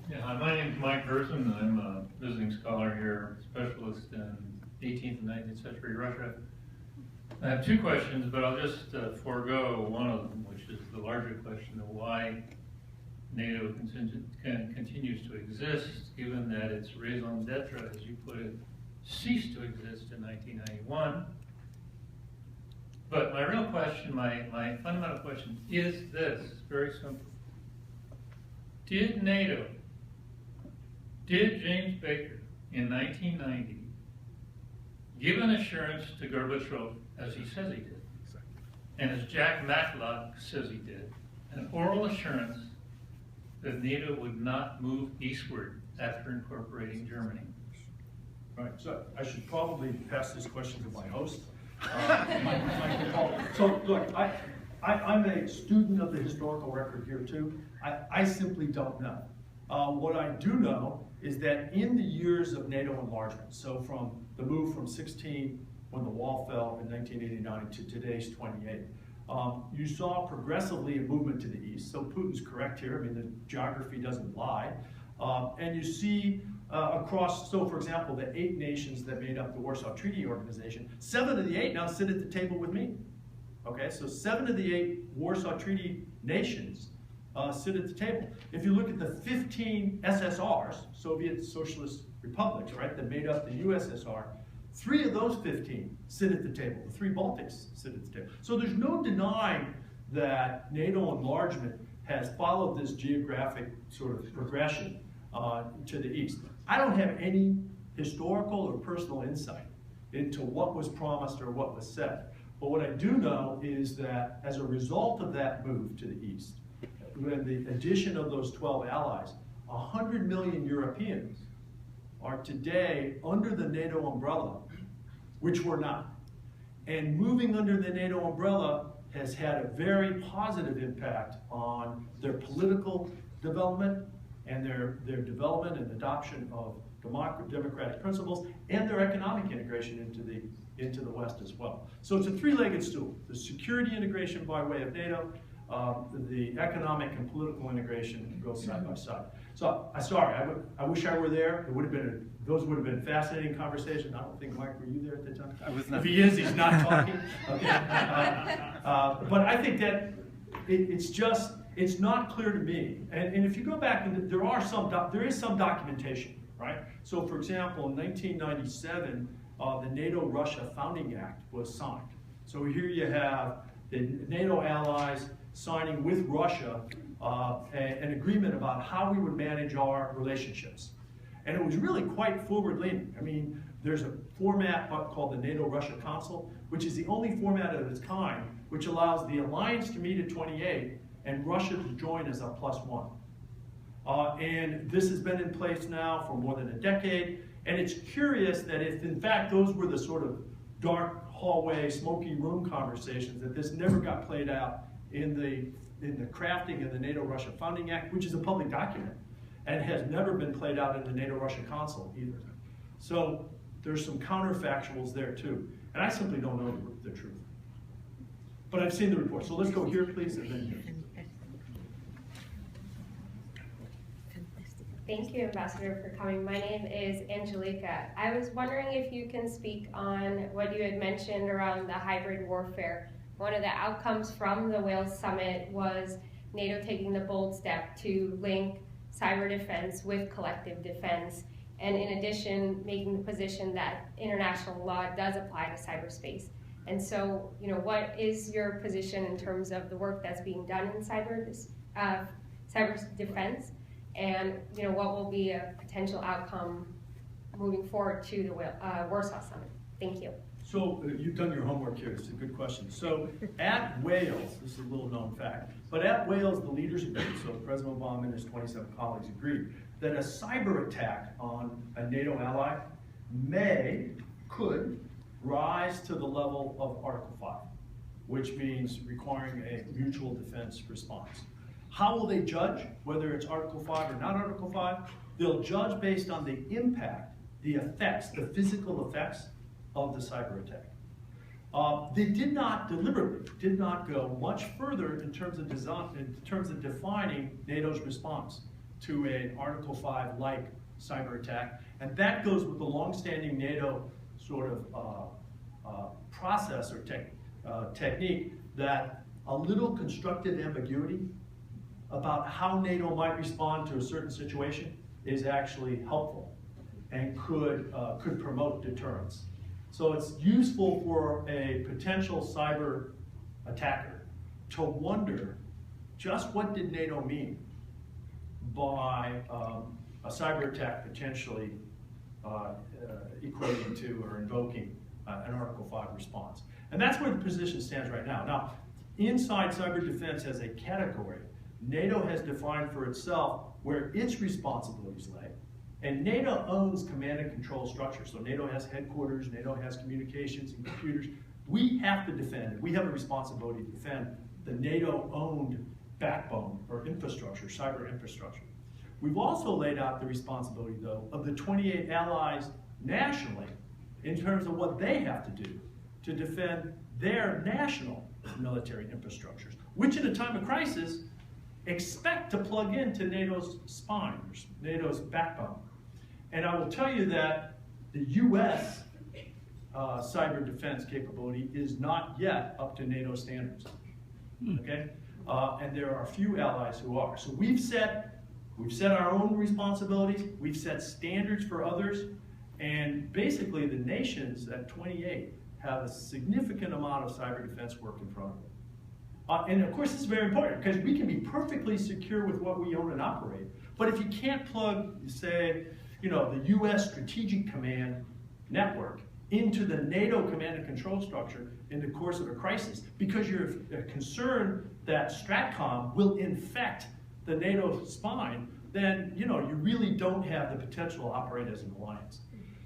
Yeah, hi, my name's Mike Gerson. I'm a visiting scholar here, specialist in 18th and 19th century Russia. I have two questions, but I'll just forego one of them, which is the larger question of why NATO continues to exist, given that its raison d'etre, as you put it, ceased to exist in 1991. But my real question, my fundamental question is this, very simple. Did NATO, did James Baker in 1990 give an assurance to Gorbachev, as he says he did, and as Jack Matlock says he did, an oral assurance that NATO would not move eastward after incorporating Germany? Right, so I should probably pass this question to my host. So look, I'm a student of the historical record here too. I simply don't know. What I do know is that in the years of NATO enlargement, so from the move from 16, when the wall fell in 1989, to today's 28, you saw progressively a movement to the east. So Putin's correct here. I mean, the geography doesn't lie. And you see across, so for example, the 8 nations that made up the Warsaw Treaty Organization, 7 of the 8 now sit at the table with me. Okay, so 7 of the 8 Warsaw Treaty nations sit at the table. If you look at the 15 SSRs, Soviet Socialist Republics, right, that made up the USSR, 3 of those 15 sit at the table. The 3 Baltics sit at the table. So there's no denying that NATO enlargement has followed this geographic sort of progression to the east. I don't have any historical or personal insight into what was promised or what was said. But what I do know is that as a result of that move to the east, with the addition of those 12 allies, 100 million Europeans are today under the NATO umbrella, which we're not. And moving under the NATO umbrella has had a very positive impact on their political development and their development and adoption of democratic principles and their economic integration into the West as well. So it's a 3-legged stool. The security integration by way of NATO, the economic and political integration goes side by side. So, sorry, I wish I were there. It would have been those would have been fascinating conversations. I don't think, Mike, were you there at the time? I was not. If he is, he's not talking. Okay. But I think that it's not clear to me. And if you go back, and there is some documentation, right? So, for example, in 1997, the NATO-Russia Founding Act was signed. So here you have the NATO allies signing with Russia an agreement about how we would manage our relationships. And it was really quite forward-leaning. I mean, there's a format called the NATO-Russia Council, which is the only format of its kind, which allows the alliance to meet at 28 and Russia to join as a +1. And this has been in place now for more than a decade. And it's curious that if, in fact, those were the sort of dark hallway, smoky room conversations, that this never got played out in the crafting of the NATO-Russia Founding Act, which is a public document, and has never been played out in the NATO-Russia Council either. So there's some counterfactuals there too. And I simply don't know the truth. But I've seen the report. So let's go here, please, and then here. Thank you, Ambassador, for coming. My name is Angelica. I was wondering if you can speak on what you had mentioned around the hybrid warfare. One of the outcomes from the Wales Summit was NATO taking the bold step to link cyber defense with collective defense, and in addition, making the position that international law does apply to cyberspace. And so, what is your position in terms of the work that's being done in cyber defense? And what will be a potential outcome moving forward to the Warsaw Summit? Thank you. So you've done your homework here. It's a good question. So at Wales, this is a little known fact, but at Wales, the leaders agreed, so President Obama and his 27 colleagues agreed, that a cyber attack on a NATO ally could rise to the level of Article 5, which means requiring a mutual defense response. How will they judge whether it's Article 5 or not Article 5? They'll judge based on the impact, the effects, the physical effects of the cyber attack. They did not go much further in terms of defining NATO's response. to an Article 5-like cyber attack. And that goes with the longstanding NATO sort of process or technique that a little constructive ambiguity about how NATO might respond to a certain situation is actually helpful and could promote deterrence. So it's useful for a potential cyber attacker to wonder just what did NATO mean by a cyber attack potentially equating to or invoking an Article 5 response. And that's where the position stands right now. Now, inside cyber defense as a category, NATO has defined for itself where its responsibilities lay. And NATO owns command and control structures. So NATO has headquarters, NATO has communications and computers. We have to defend it. We have a responsibility to defend the NATO-owned backbone or infrastructure, cyber infrastructure. We've also laid out the responsibility, though, of the 28 allies nationally in terms of what they have to do to defend their national military infrastructures, which in a time of crisis expect to plug into NATO's spine, NATO's backbone. And I will tell you that the US cyber defense capability is not yet up to NATO standards, okay? And there are a few allies who are. So we've set our own responsibilities, we've set standards for others, and basically the nations at 28 have a significant amount of cyber defense work in front of them. And of course, this is very important because we can be perfectly secure with what we own and operate. But if you can't plug, say, the US Strategic Command network into the NATO command and control structure in the course of a crisis, because you're concerned that STRATCOM will infect the NATO spine, then you really don't have the potential to operate as an alliance.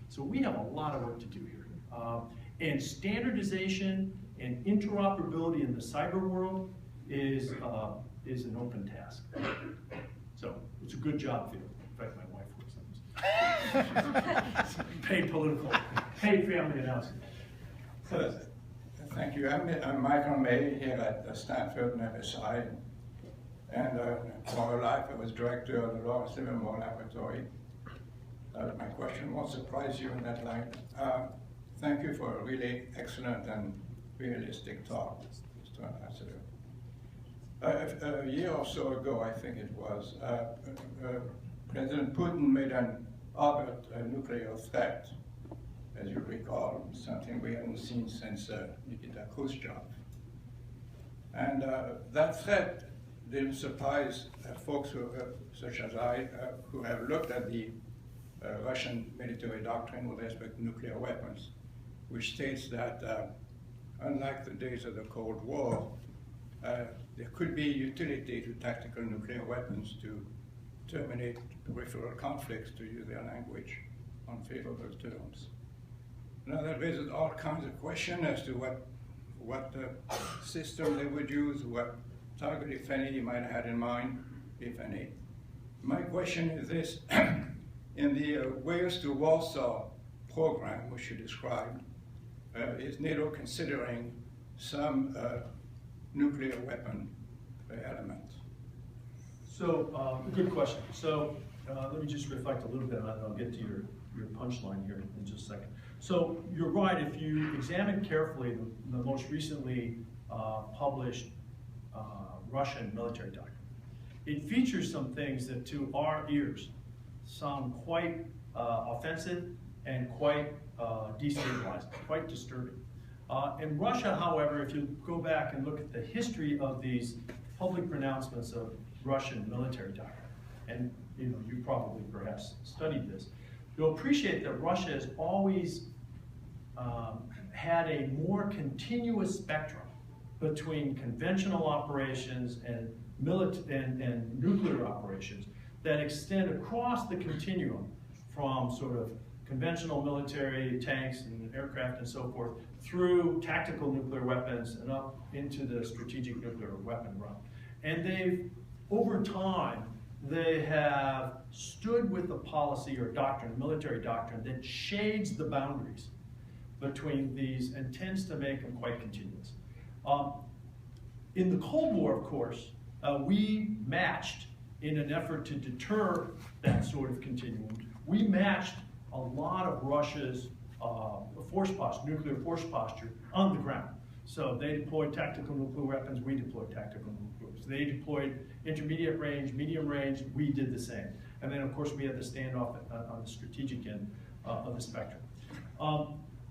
So we have a lot of work to do here. And standardization and interoperability in the cyber world is an open task. So it's a good job field. In fact, my wife works on this. Paid family announcement. Thank you. I'm Michael May here at Stanford and MSI. And for my life, I was director of the Lawrence Livermore Laboratory. My question won't surprise you in that line. Thank you for a really excellent and realistic talk, Mr. Ambassador. A year or so ago, I think it was, President Putin made an overt nuclear threat, as you recall, something we haven't seen since Nikita Khrushchev. And that threat didn't surprise folks such as I, who have looked at the Russian military doctrine with respect to nuclear weapons, which states that unlike the days of the Cold War, there could be utility to tactical nuclear weapons to terminate peripheral conflicts, to use their language, on favorable terms. Now that raises all kinds of questions as to what system they would use, what target, if any, you might have had in mind, if any. My question is this. In the Wales to Warsaw program, which you described, is NATO considering some nuclear weapon element? So, good question. So, let me just reflect a little bit on that, and I'll get to your punchline here in just a second. So, you're right. If you examine carefully the most recently published Russian military document, it features some things that, to our ears, sound quite offensive and quite destabilizing, quite disturbing. In Russia, however, if you go back and look at the history of these public pronouncements of Russian military doctrine, and you probably perhaps studied this, you'll appreciate that Russia has always had a more continuous spectrum between conventional operations and nuclear operations that extend across the continuum from sort of conventional military tanks and aircraft and so forth through tactical nuclear weapons and up into the strategic nuclear weapon realm. And they've, over time, they have stood with a policy or doctrine, military doctrine, that shades the boundaries between these and tends to make them quite continuous. In the Cold War, of course, we matched in an effort to deter that sort of continuum, we matched a lot of Russia's force posture, nuclear force posture on the ground. So they deployed tactical nuclear weapons, we deployed tactical nuclear weapons. They deployed intermediate range, medium range, we did the same. And then of course we had the standoff on the strategic end of the spectrum.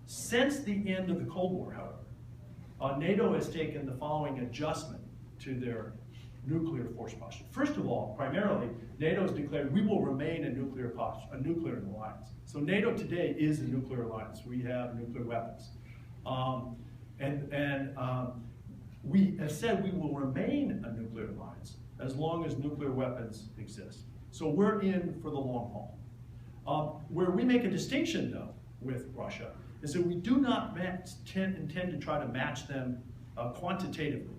Since the end of the Cold War, however, NATO has taken the following adjustment to their nuclear force posture. First of all, primarily, NATO has declared we will remain a nuclear alliance. So NATO today is a nuclear alliance. We have nuclear weapons. We have said we will remain a nuclear alliance as long as nuclear weapons exist. So we're in for the long haul. Where we make a distinction, though, with Russia is that we do not intend to try to match them quantitatively.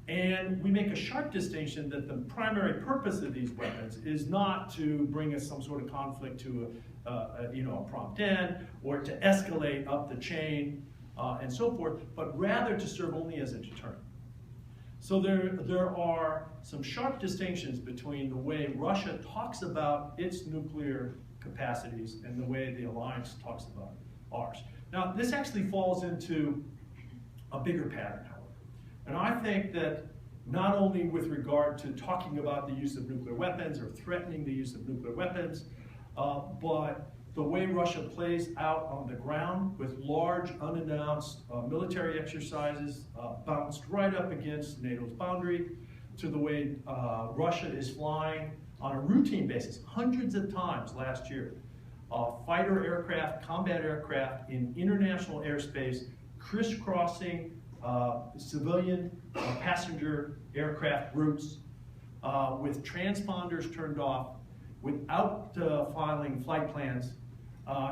And we make a sharp distinction that the primary purpose of these weapons is not to bring us some sort of conflict to a prompt end or to escalate up the chain and so forth, but rather to serve only as a deterrent. So there are some sharp distinctions between the way Russia talks about its nuclear capacities and the way the alliance talks about ours. Now, this actually falls into a bigger pattern, however. And I think that not only with regard to talking about the use of nuclear weapons or threatening the use of nuclear weapons, but the way Russia plays out on the ground with large unannounced military exercises bounced right up against NATO's boundary, to the way Russia is flying on a routine basis, hundreds of times last year, fighter aircraft, combat aircraft in international airspace, crisscrossing civilian passenger aircraft routes with transponders turned off, without filing flight plans,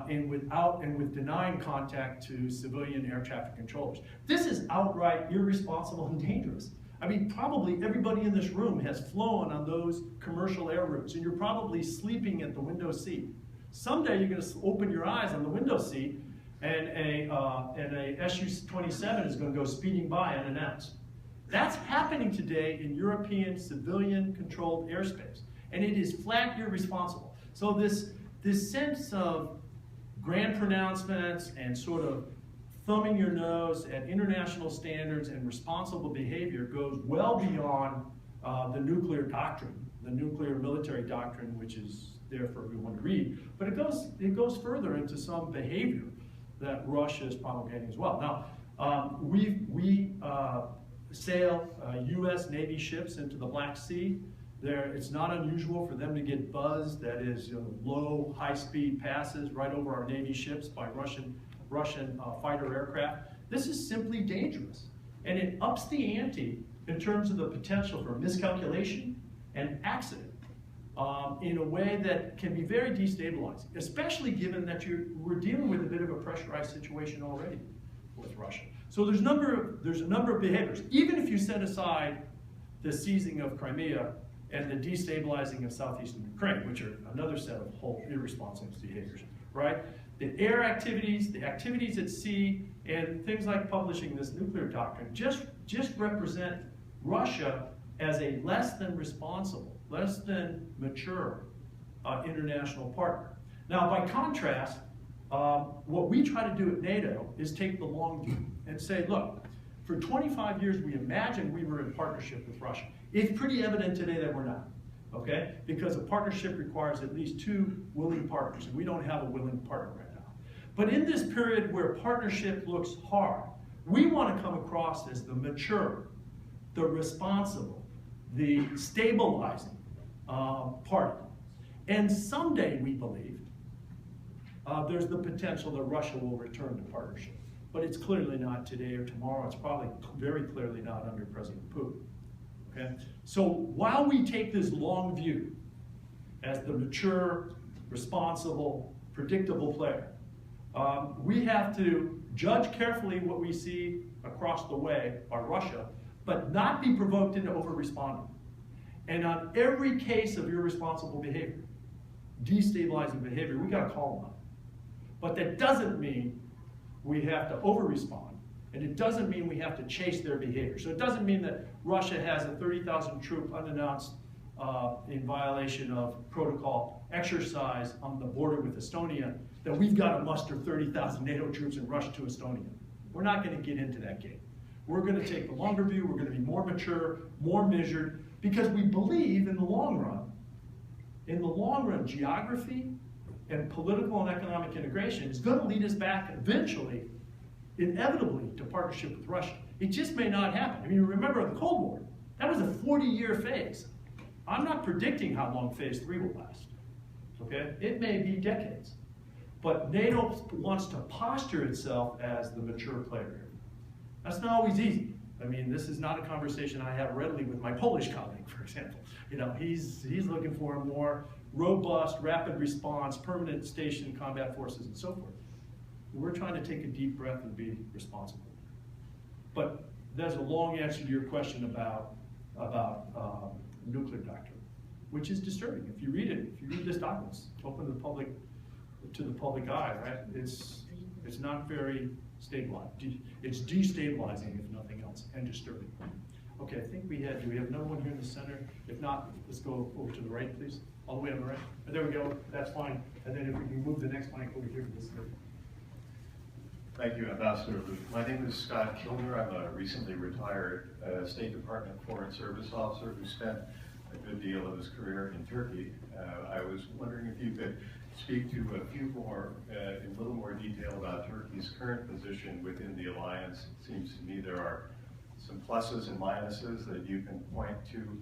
and with denying contact to civilian air traffic controllers. This is outright irresponsible and dangerous. I mean, probably everybody in this room has flown on those commercial air routes, and you're probably sleeping at the window seat. Someday you're going to open your eyes on the window seat, and a Su-27 is going to go speeding by unannounced. That's happening today in European civilian-controlled airspace, and it is flat irresponsible. So this sense of grand pronouncements and sort of thumbing your nose at international standards and responsible behavior goes well beyond the nuclear doctrine, the nuclear military doctrine, which is there for everyone to read. But it goes further into some behavior that Russia is promulgating as well. Now, we sail U.S. Navy ships into the Black Sea. It's not unusual for them to get buzzed, that is, low, high-speed passes right over our Navy ships by Russian fighter aircraft. This is simply dangerous, and it ups the ante in terms of the potential for miscalculation and accident in a way that can be very destabilizing, especially given that we're dealing with a bit of a pressurized situation already with Russia. So there's a number of behaviors. Even if you set aside the seizing of Crimea and the destabilizing of southeastern Ukraine, which are another set of whole irresponsible behaviors, right? The air activities, the activities at sea, and things like publishing this nuclear doctrine just represent Russia as a less than responsible, less than mature international partner. Now, by contrast, what we try to do at NATO is take the long view and say, look, for 25 years we imagined we were in partnership with Russia. It's pretty evident today that we're not, okay? Because a partnership requires at least two willing partners, and we don't have a willing partner right now. But in this period where partnership looks hard, we want to come across as the mature, the responsible, the stabilizing party. And someday, we believe, there's the potential that Russia will return to partnership. But it's clearly not today or tomorrow. It's probably very clearly not under President Putin. Okay? So while we take this long view as the mature, responsible, predictable player, we have to judge carefully what we see across the way by Russia, but not be provoked into over-responding. And on every case of irresponsible behavior, destabilizing behavior, we got to call them out. But that doesn't mean we have to over-respond, and it doesn't mean we have to chase their behavior. So it doesn't mean that Russia has a 30,000 troop unannounced in violation of protocol exercise on the border with Estonia, that we've got to muster 30,000 NATO troops and rush to Estonia. We're not going to get into that game. We're going to take the longer view. We're going to be more mature, more measured, because we believe in the long run, geography and political and economic integration is going to lead us back eventually, inevitably, to partnership with Russia. It just may not happen. I mean, remember the Cold War. That was a 40-year phase. I'm not predicting how long phase 3 will last, okay? It may be decades. But NATO wants to posture itself as the mature player. That's not always easy. I mean, this is not a conversation I have readily with my Polish colleague, for example. You know, he's looking for a more robust, rapid response, permanent station combat forces and so forth. We're trying to take a deep breath and be responsible. But there's a long answer to your question about nuclear doctrine, which is disturbing. If you read it, if you read this document, it's open to the public eye, right? It's not very stabilized. It's destabilizing, if nothing else, and disturbing. Okay, I think do we have another one here in the center? If not, let's go over to the right, please. All the way on the right. There we go, that's fine. And then if we can move the next mic over here to this side. Thank you, Ambassador Lute. My name is Scott Kilmer. I'm a recently retired State Department Foreign Service officer who spent a good deal of his career in Turkey. I was wondering if you could speak to a few more, in a little more detail about Turkey's current position within the alliance. It seems to me there are some pluses and minuses that you can point to,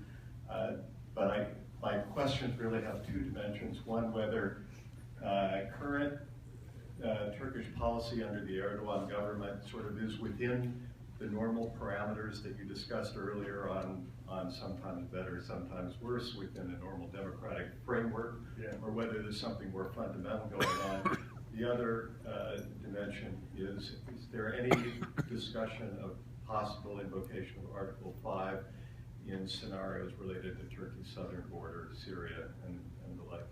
but my questions really have two dimensions. One, whether current Turkish policy under the Erdogan government sort of is within the normal parameters that you discussed earlier on sometimes better, sometimes worse within the normal democratic framework, or whether there's something more fundamental going on. The other dimension is there any discussion of possible invocation of Article 5 in scenarios related to Turkey's southern border, Syria, and the like?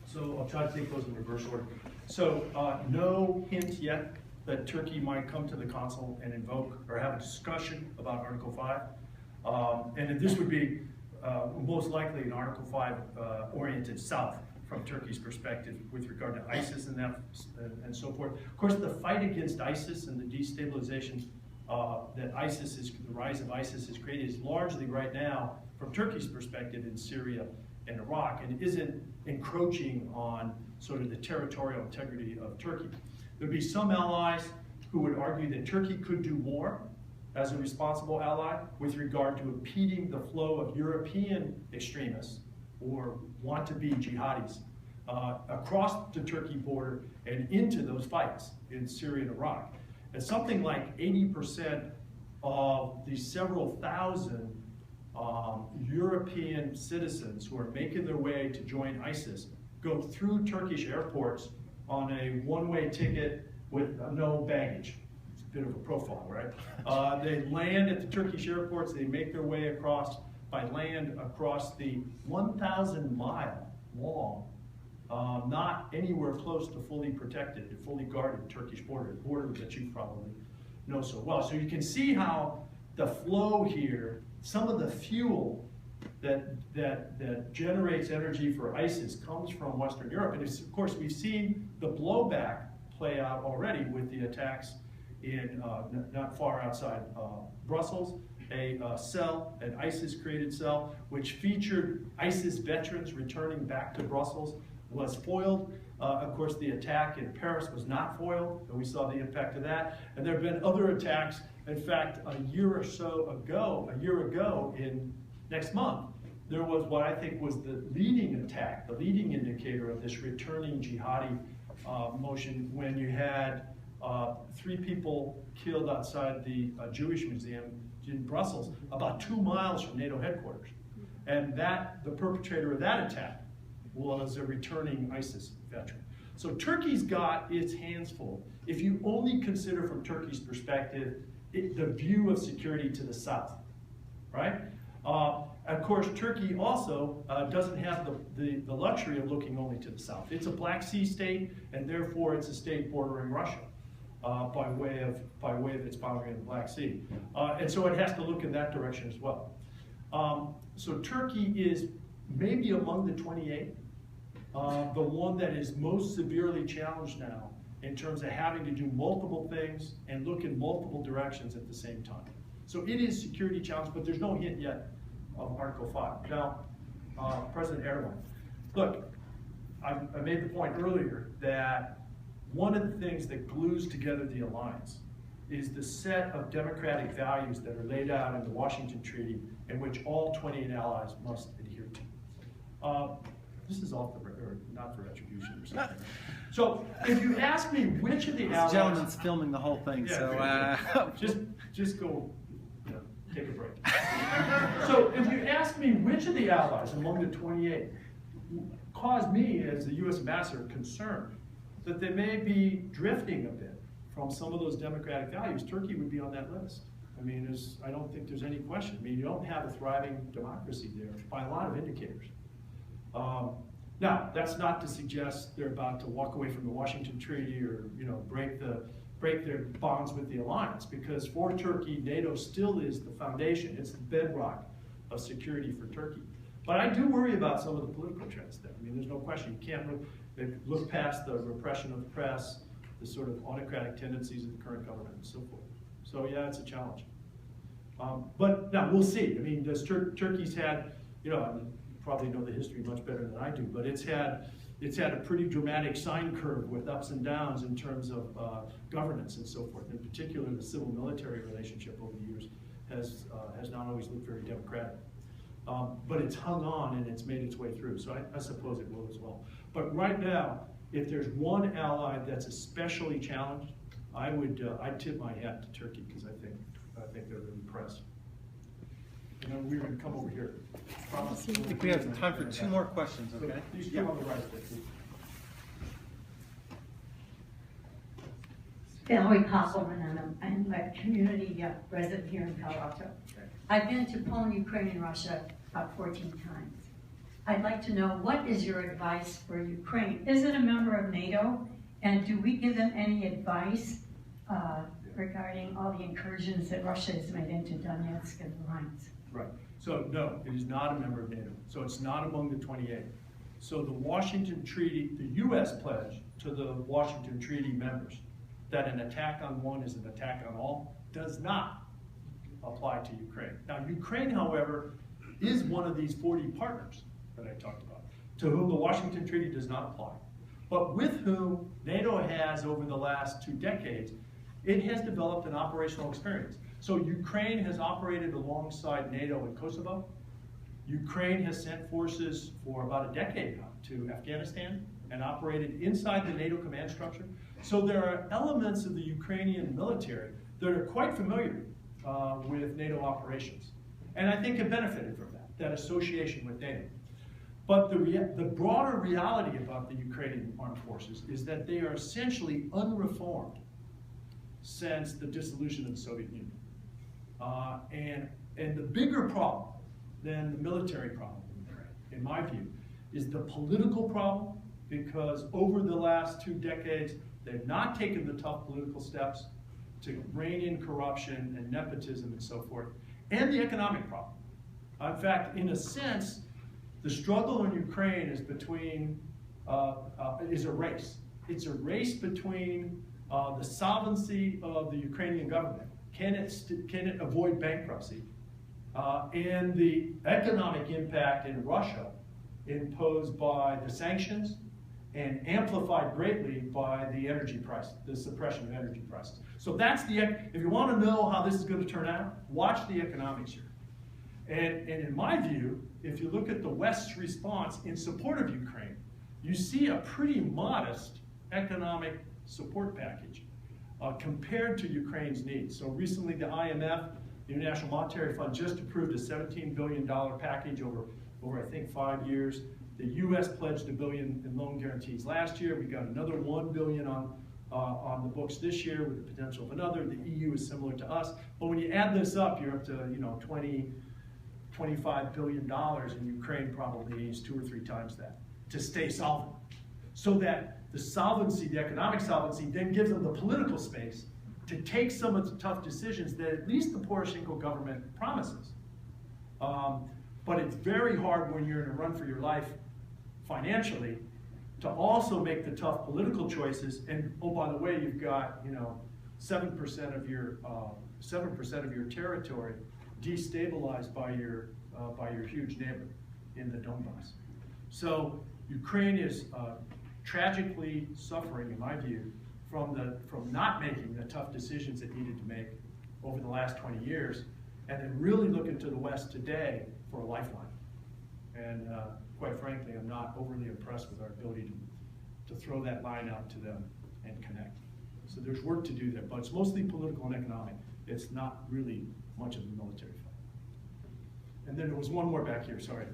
So I'll try to take those in reverse order. So no hint yet that Turkey might come to the Council and invoke or have a discussion about Article 5. And this would be most likely an Article 5 oriented south from Turkey's perspective with regard to ISIS and that and so forth. Of course, the fight against ISIS and the destabilization that the rise of ISIS has created is largely right now, from Turkey's perspective, in Syria and Iraq, and isn't encroaching on sort of the territorial integrity of Turkey. There'd be some allies who would argue that Turkey could do more as a responsible ally with regard to impeding the flow of European extremists or want-to-be jihadis across the Turkey border and into those fights in Syria and Iraq. And something like 80% of the several thousand European citizens who are making their way to join ISIS go through Turkish airports on a one-way ticket with no baggage. It's a bit of a profile, right? They land at the Turkish airports, they make their way across, by land, across the 1,000-mile long, not anywhere close to fully protected, fully guarded Turkish border that you probably know so well. So you can see how the flow here, some of the fuel that generates energy for ISIS comes from Western Europe. And of course, we've seen the blowback play out already with the attacks in not far outside Brussels, an ISIS-created cell, which featured ISIS veterans returning back to Brussels, was foiled. Of course, the attack in Paris was not foiled, and we saw the impact of that. And there have been other attacks. In fact, a year ago, in next month, there was what I think was the leading attack, the leading indicator of this returning jihadi motion, when you had 3 people killed outside the Jewish Museum in Brussels, about 2 miles from NATO headquarters. And the perpetrator of that attack was a returning ISIS veteran. So Turkey's got its hands full. If you only consider from Turkey's perspective the view of security to the south, right? Of course, Turkey also doesn't have the luxury of looking only to the south. It's a Black Sea state, and therefore it's a state bordering Russia by way of its boundary in the Black Sea. And so it has to look in that direction as well. So Turkey is maybe among the 28, the one that is most severely challenged now in terms of having to do multiple things and look in multiple directions at the same time. So it is security challenge, but there's no hint yet of Article 5. Now, President Erdogan, look, I made the point earlier that one of the things that glues together the alliance is the set of democratic values that are laid out in the Washington Treaty and which all 28 allies must adhere to. This is off the record, not for retribution or something. So if you ask me which of the allies... This gentleman's filming the whole thing, yeah, so... Just go, take a break. So if you ask me which of the allies among the 28 caused me, as the U.S. ambassador, concern that they may be drifting a bit from some of those democratic values, Turkey would be on that list. I mean, I don't think there's any question. I mean, you don't have a thriving democracy there by a lot of indicators. Now, that's not to suggest they're about to walk away from the Washington Treaty or, break their bonds with the alliance, because for Turkey, NATO still is the foundation. It's the bedrock of security for Turkey. But I do worry about some of the political trends there. I mean, there's no question. You can't look past the repression of the press, the sort of autocratic tendencies of the current government and so forth. So yeah, it's a challenge. But now we'll see. I mean, Turkey's had, you probably know the history much better than I do, but it's had a pretty dramatic sine curve with ups and downs in terms of governance and so forth. In particular, the civil-military relationship over the years has not always looked very democratic. But it's hung on and it's made its way through, so I suppose it will as well. But right now, if there's one ally that's especially challenged, I'd tip my hat to Turkey, because I think they're really pressed. And then we're going to come over here. I think we have time for 2 more questions, okay? These two on the right there. Valerie Koppelman, I'm a community resident here in Palo Alto. I've been to Poland, Ukraine, and Russia about 14 times. I'd like to know, what is your advice for Ukraine? Is it a member of NATO? And do we give them any advice regarding all the incursions that Russia has made into Donetsk and Luhansk? Right. So no, it is not a member of NATO. So it's not among the 28. So the Washington Treaty, the U.S. pledge to the Washington Treaty members that an attack on one is an attack on all does not apply to Ukraine. Now, Ukraine, however, is one of these 40 partners that I talked about, to whom the Washington Treaty does not apply, but with whom NATO has, over the last 2 decades, it has developed an operational experience. So Ukraine has operated alongside NATO in Kosovo. Ukraine has sent forces for about a decade now to Afghanistan and operated inside the NATO command structure. So there are elements of the Ukrainian military that are quite familiar with NATO operations. And I think have benefited from that association with NATO. But the broader reality about the Ukrainian armed forces is that they are essentially unreformed since the dissolution of the Soviet Union. And the bigger problem than the military problem, in my view, is the political problem, because over the last 2 decades, they've not taken the tough political steps to rein in corruption and nepotism and so forth, and the economic problem. In fact, in a sense, the struggle in Ukraine is is a race. It's a race between the solvency of the Ukrainian government. Can it avoid bankruptcy? And the economic impact in Russia imposed by the sanctions and amplified greatly by the energy price, the suppression of energy prices. So that's if you want to know how this is going to turn out, watch the economics here. And in my view, if you look at the West's response in support of Ukraine, you see a pretty modest economic support package compared to Ukraine's needs. So recently the IMF, the International Monetary Fund, just approved a $17 billion package over I think 5 years. The U.S. pledged $1 billion in loan guarantees last year. We got another $1 billion on the books this year with the potential of another. The EU is similar to us. But when you add this up, you're up to $25 billion, and Ukraine probably needs 2 or 3 times that to stay solvent. So that the solvency, the economic solvency, then gives them the political space to take some of the tough decisions that at least the Poroshenko government promises. But it's very hard when you're in a run for your life financially to also make the tough political choices. And oh, by the way, you've got 7% of your territory destabilized by your huge neighbor in the Donbass. So Ukraine is tragically suffering, in my view, from not making the tough decisions it needed to make over the last 20 years, and then really looking to the West today for a lifeline. And quite frankly, I'm not overly impressed with our ability to throw that line out to them and connect. So there's work to do there, but it's mostly political and economic. It's not really much of a military fight. And then there was one more back here, sorry.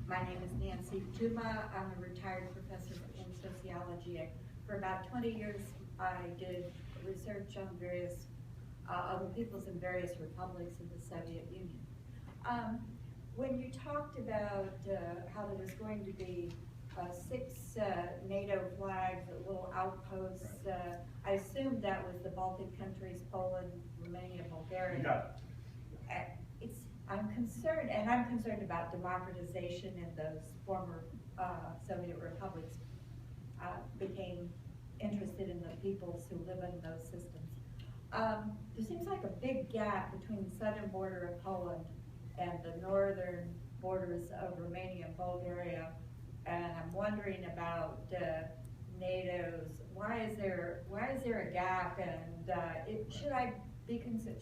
My name is Nancy Tuma. I'm a retired professor in sociology. For about 20 years, I did research on various other peoples in various republics of the Soviet Union. When you talked about how there was going to be 6 NATO flags, little outposts, Right. I assumed that was the Baltic countries, Poland, Romania, Bulgaria. You got it. I'm concerned about democratization in those former Soviet republics. Became interested in the peoples who live in those systems. There seems like a big gap between the southern border of Poland and the northern borders of Romania and Bulgaria, and I'm wondering about NATO's. Why is there a gap, and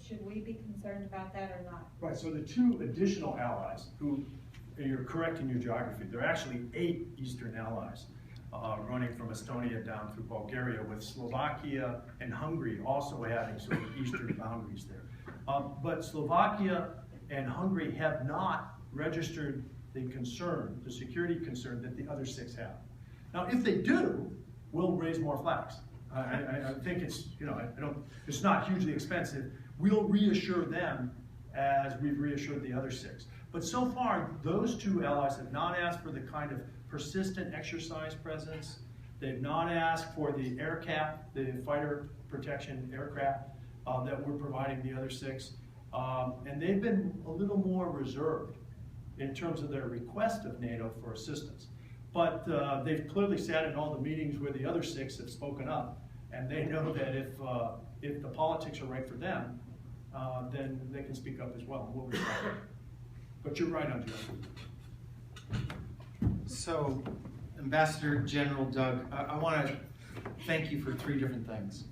should we be concerned about that or not? Right, so the 2 additional allies, who, you're correct in your geography, there are actually 8 Eastern allies running from Estonia down through Bulgaria, with Slovakia and Hungary also adding sort of eastern boundaries there. But Slovakia and Hungary have not registered the security concern that the other 6 have. Now, if they do, we'll raise more flags. I think it's, it's not hugely expensive. We'll reassure them as we've reassured the other 6. But so far, those 2 allies have not asked for the kind of persistent exercise presence. They've not asked for the AirCap, the fighter protection aircraft that we're providing the other 6. And they've been a little more reserved in terms of their request of NATO for assistance. But they've clearly sat in all the meetings where the other 6 have spoken up, and they know that if the politics are right for them, then they can speak up as well. We'll respect that. But you're right, Andrea. So, Ambassador General Doug, I want to thank you for 3 different things.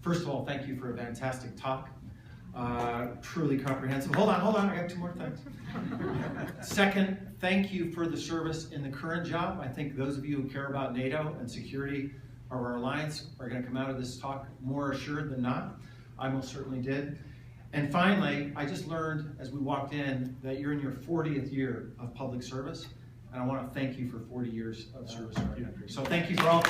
First of all, thank you for a fantastic talk. Truly comprehensive. Hold on, I got 2 more things. Second, thank you for the service in the current job. I think those of you who care about NATO and security of our alliance are going to come out of this talk more assured than not. I most certainly did. And finally, I just learned as we walked in that you're in your 40th year of public service, and I want to thank you for 40 years of service to our country. So thank you for all.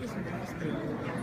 It's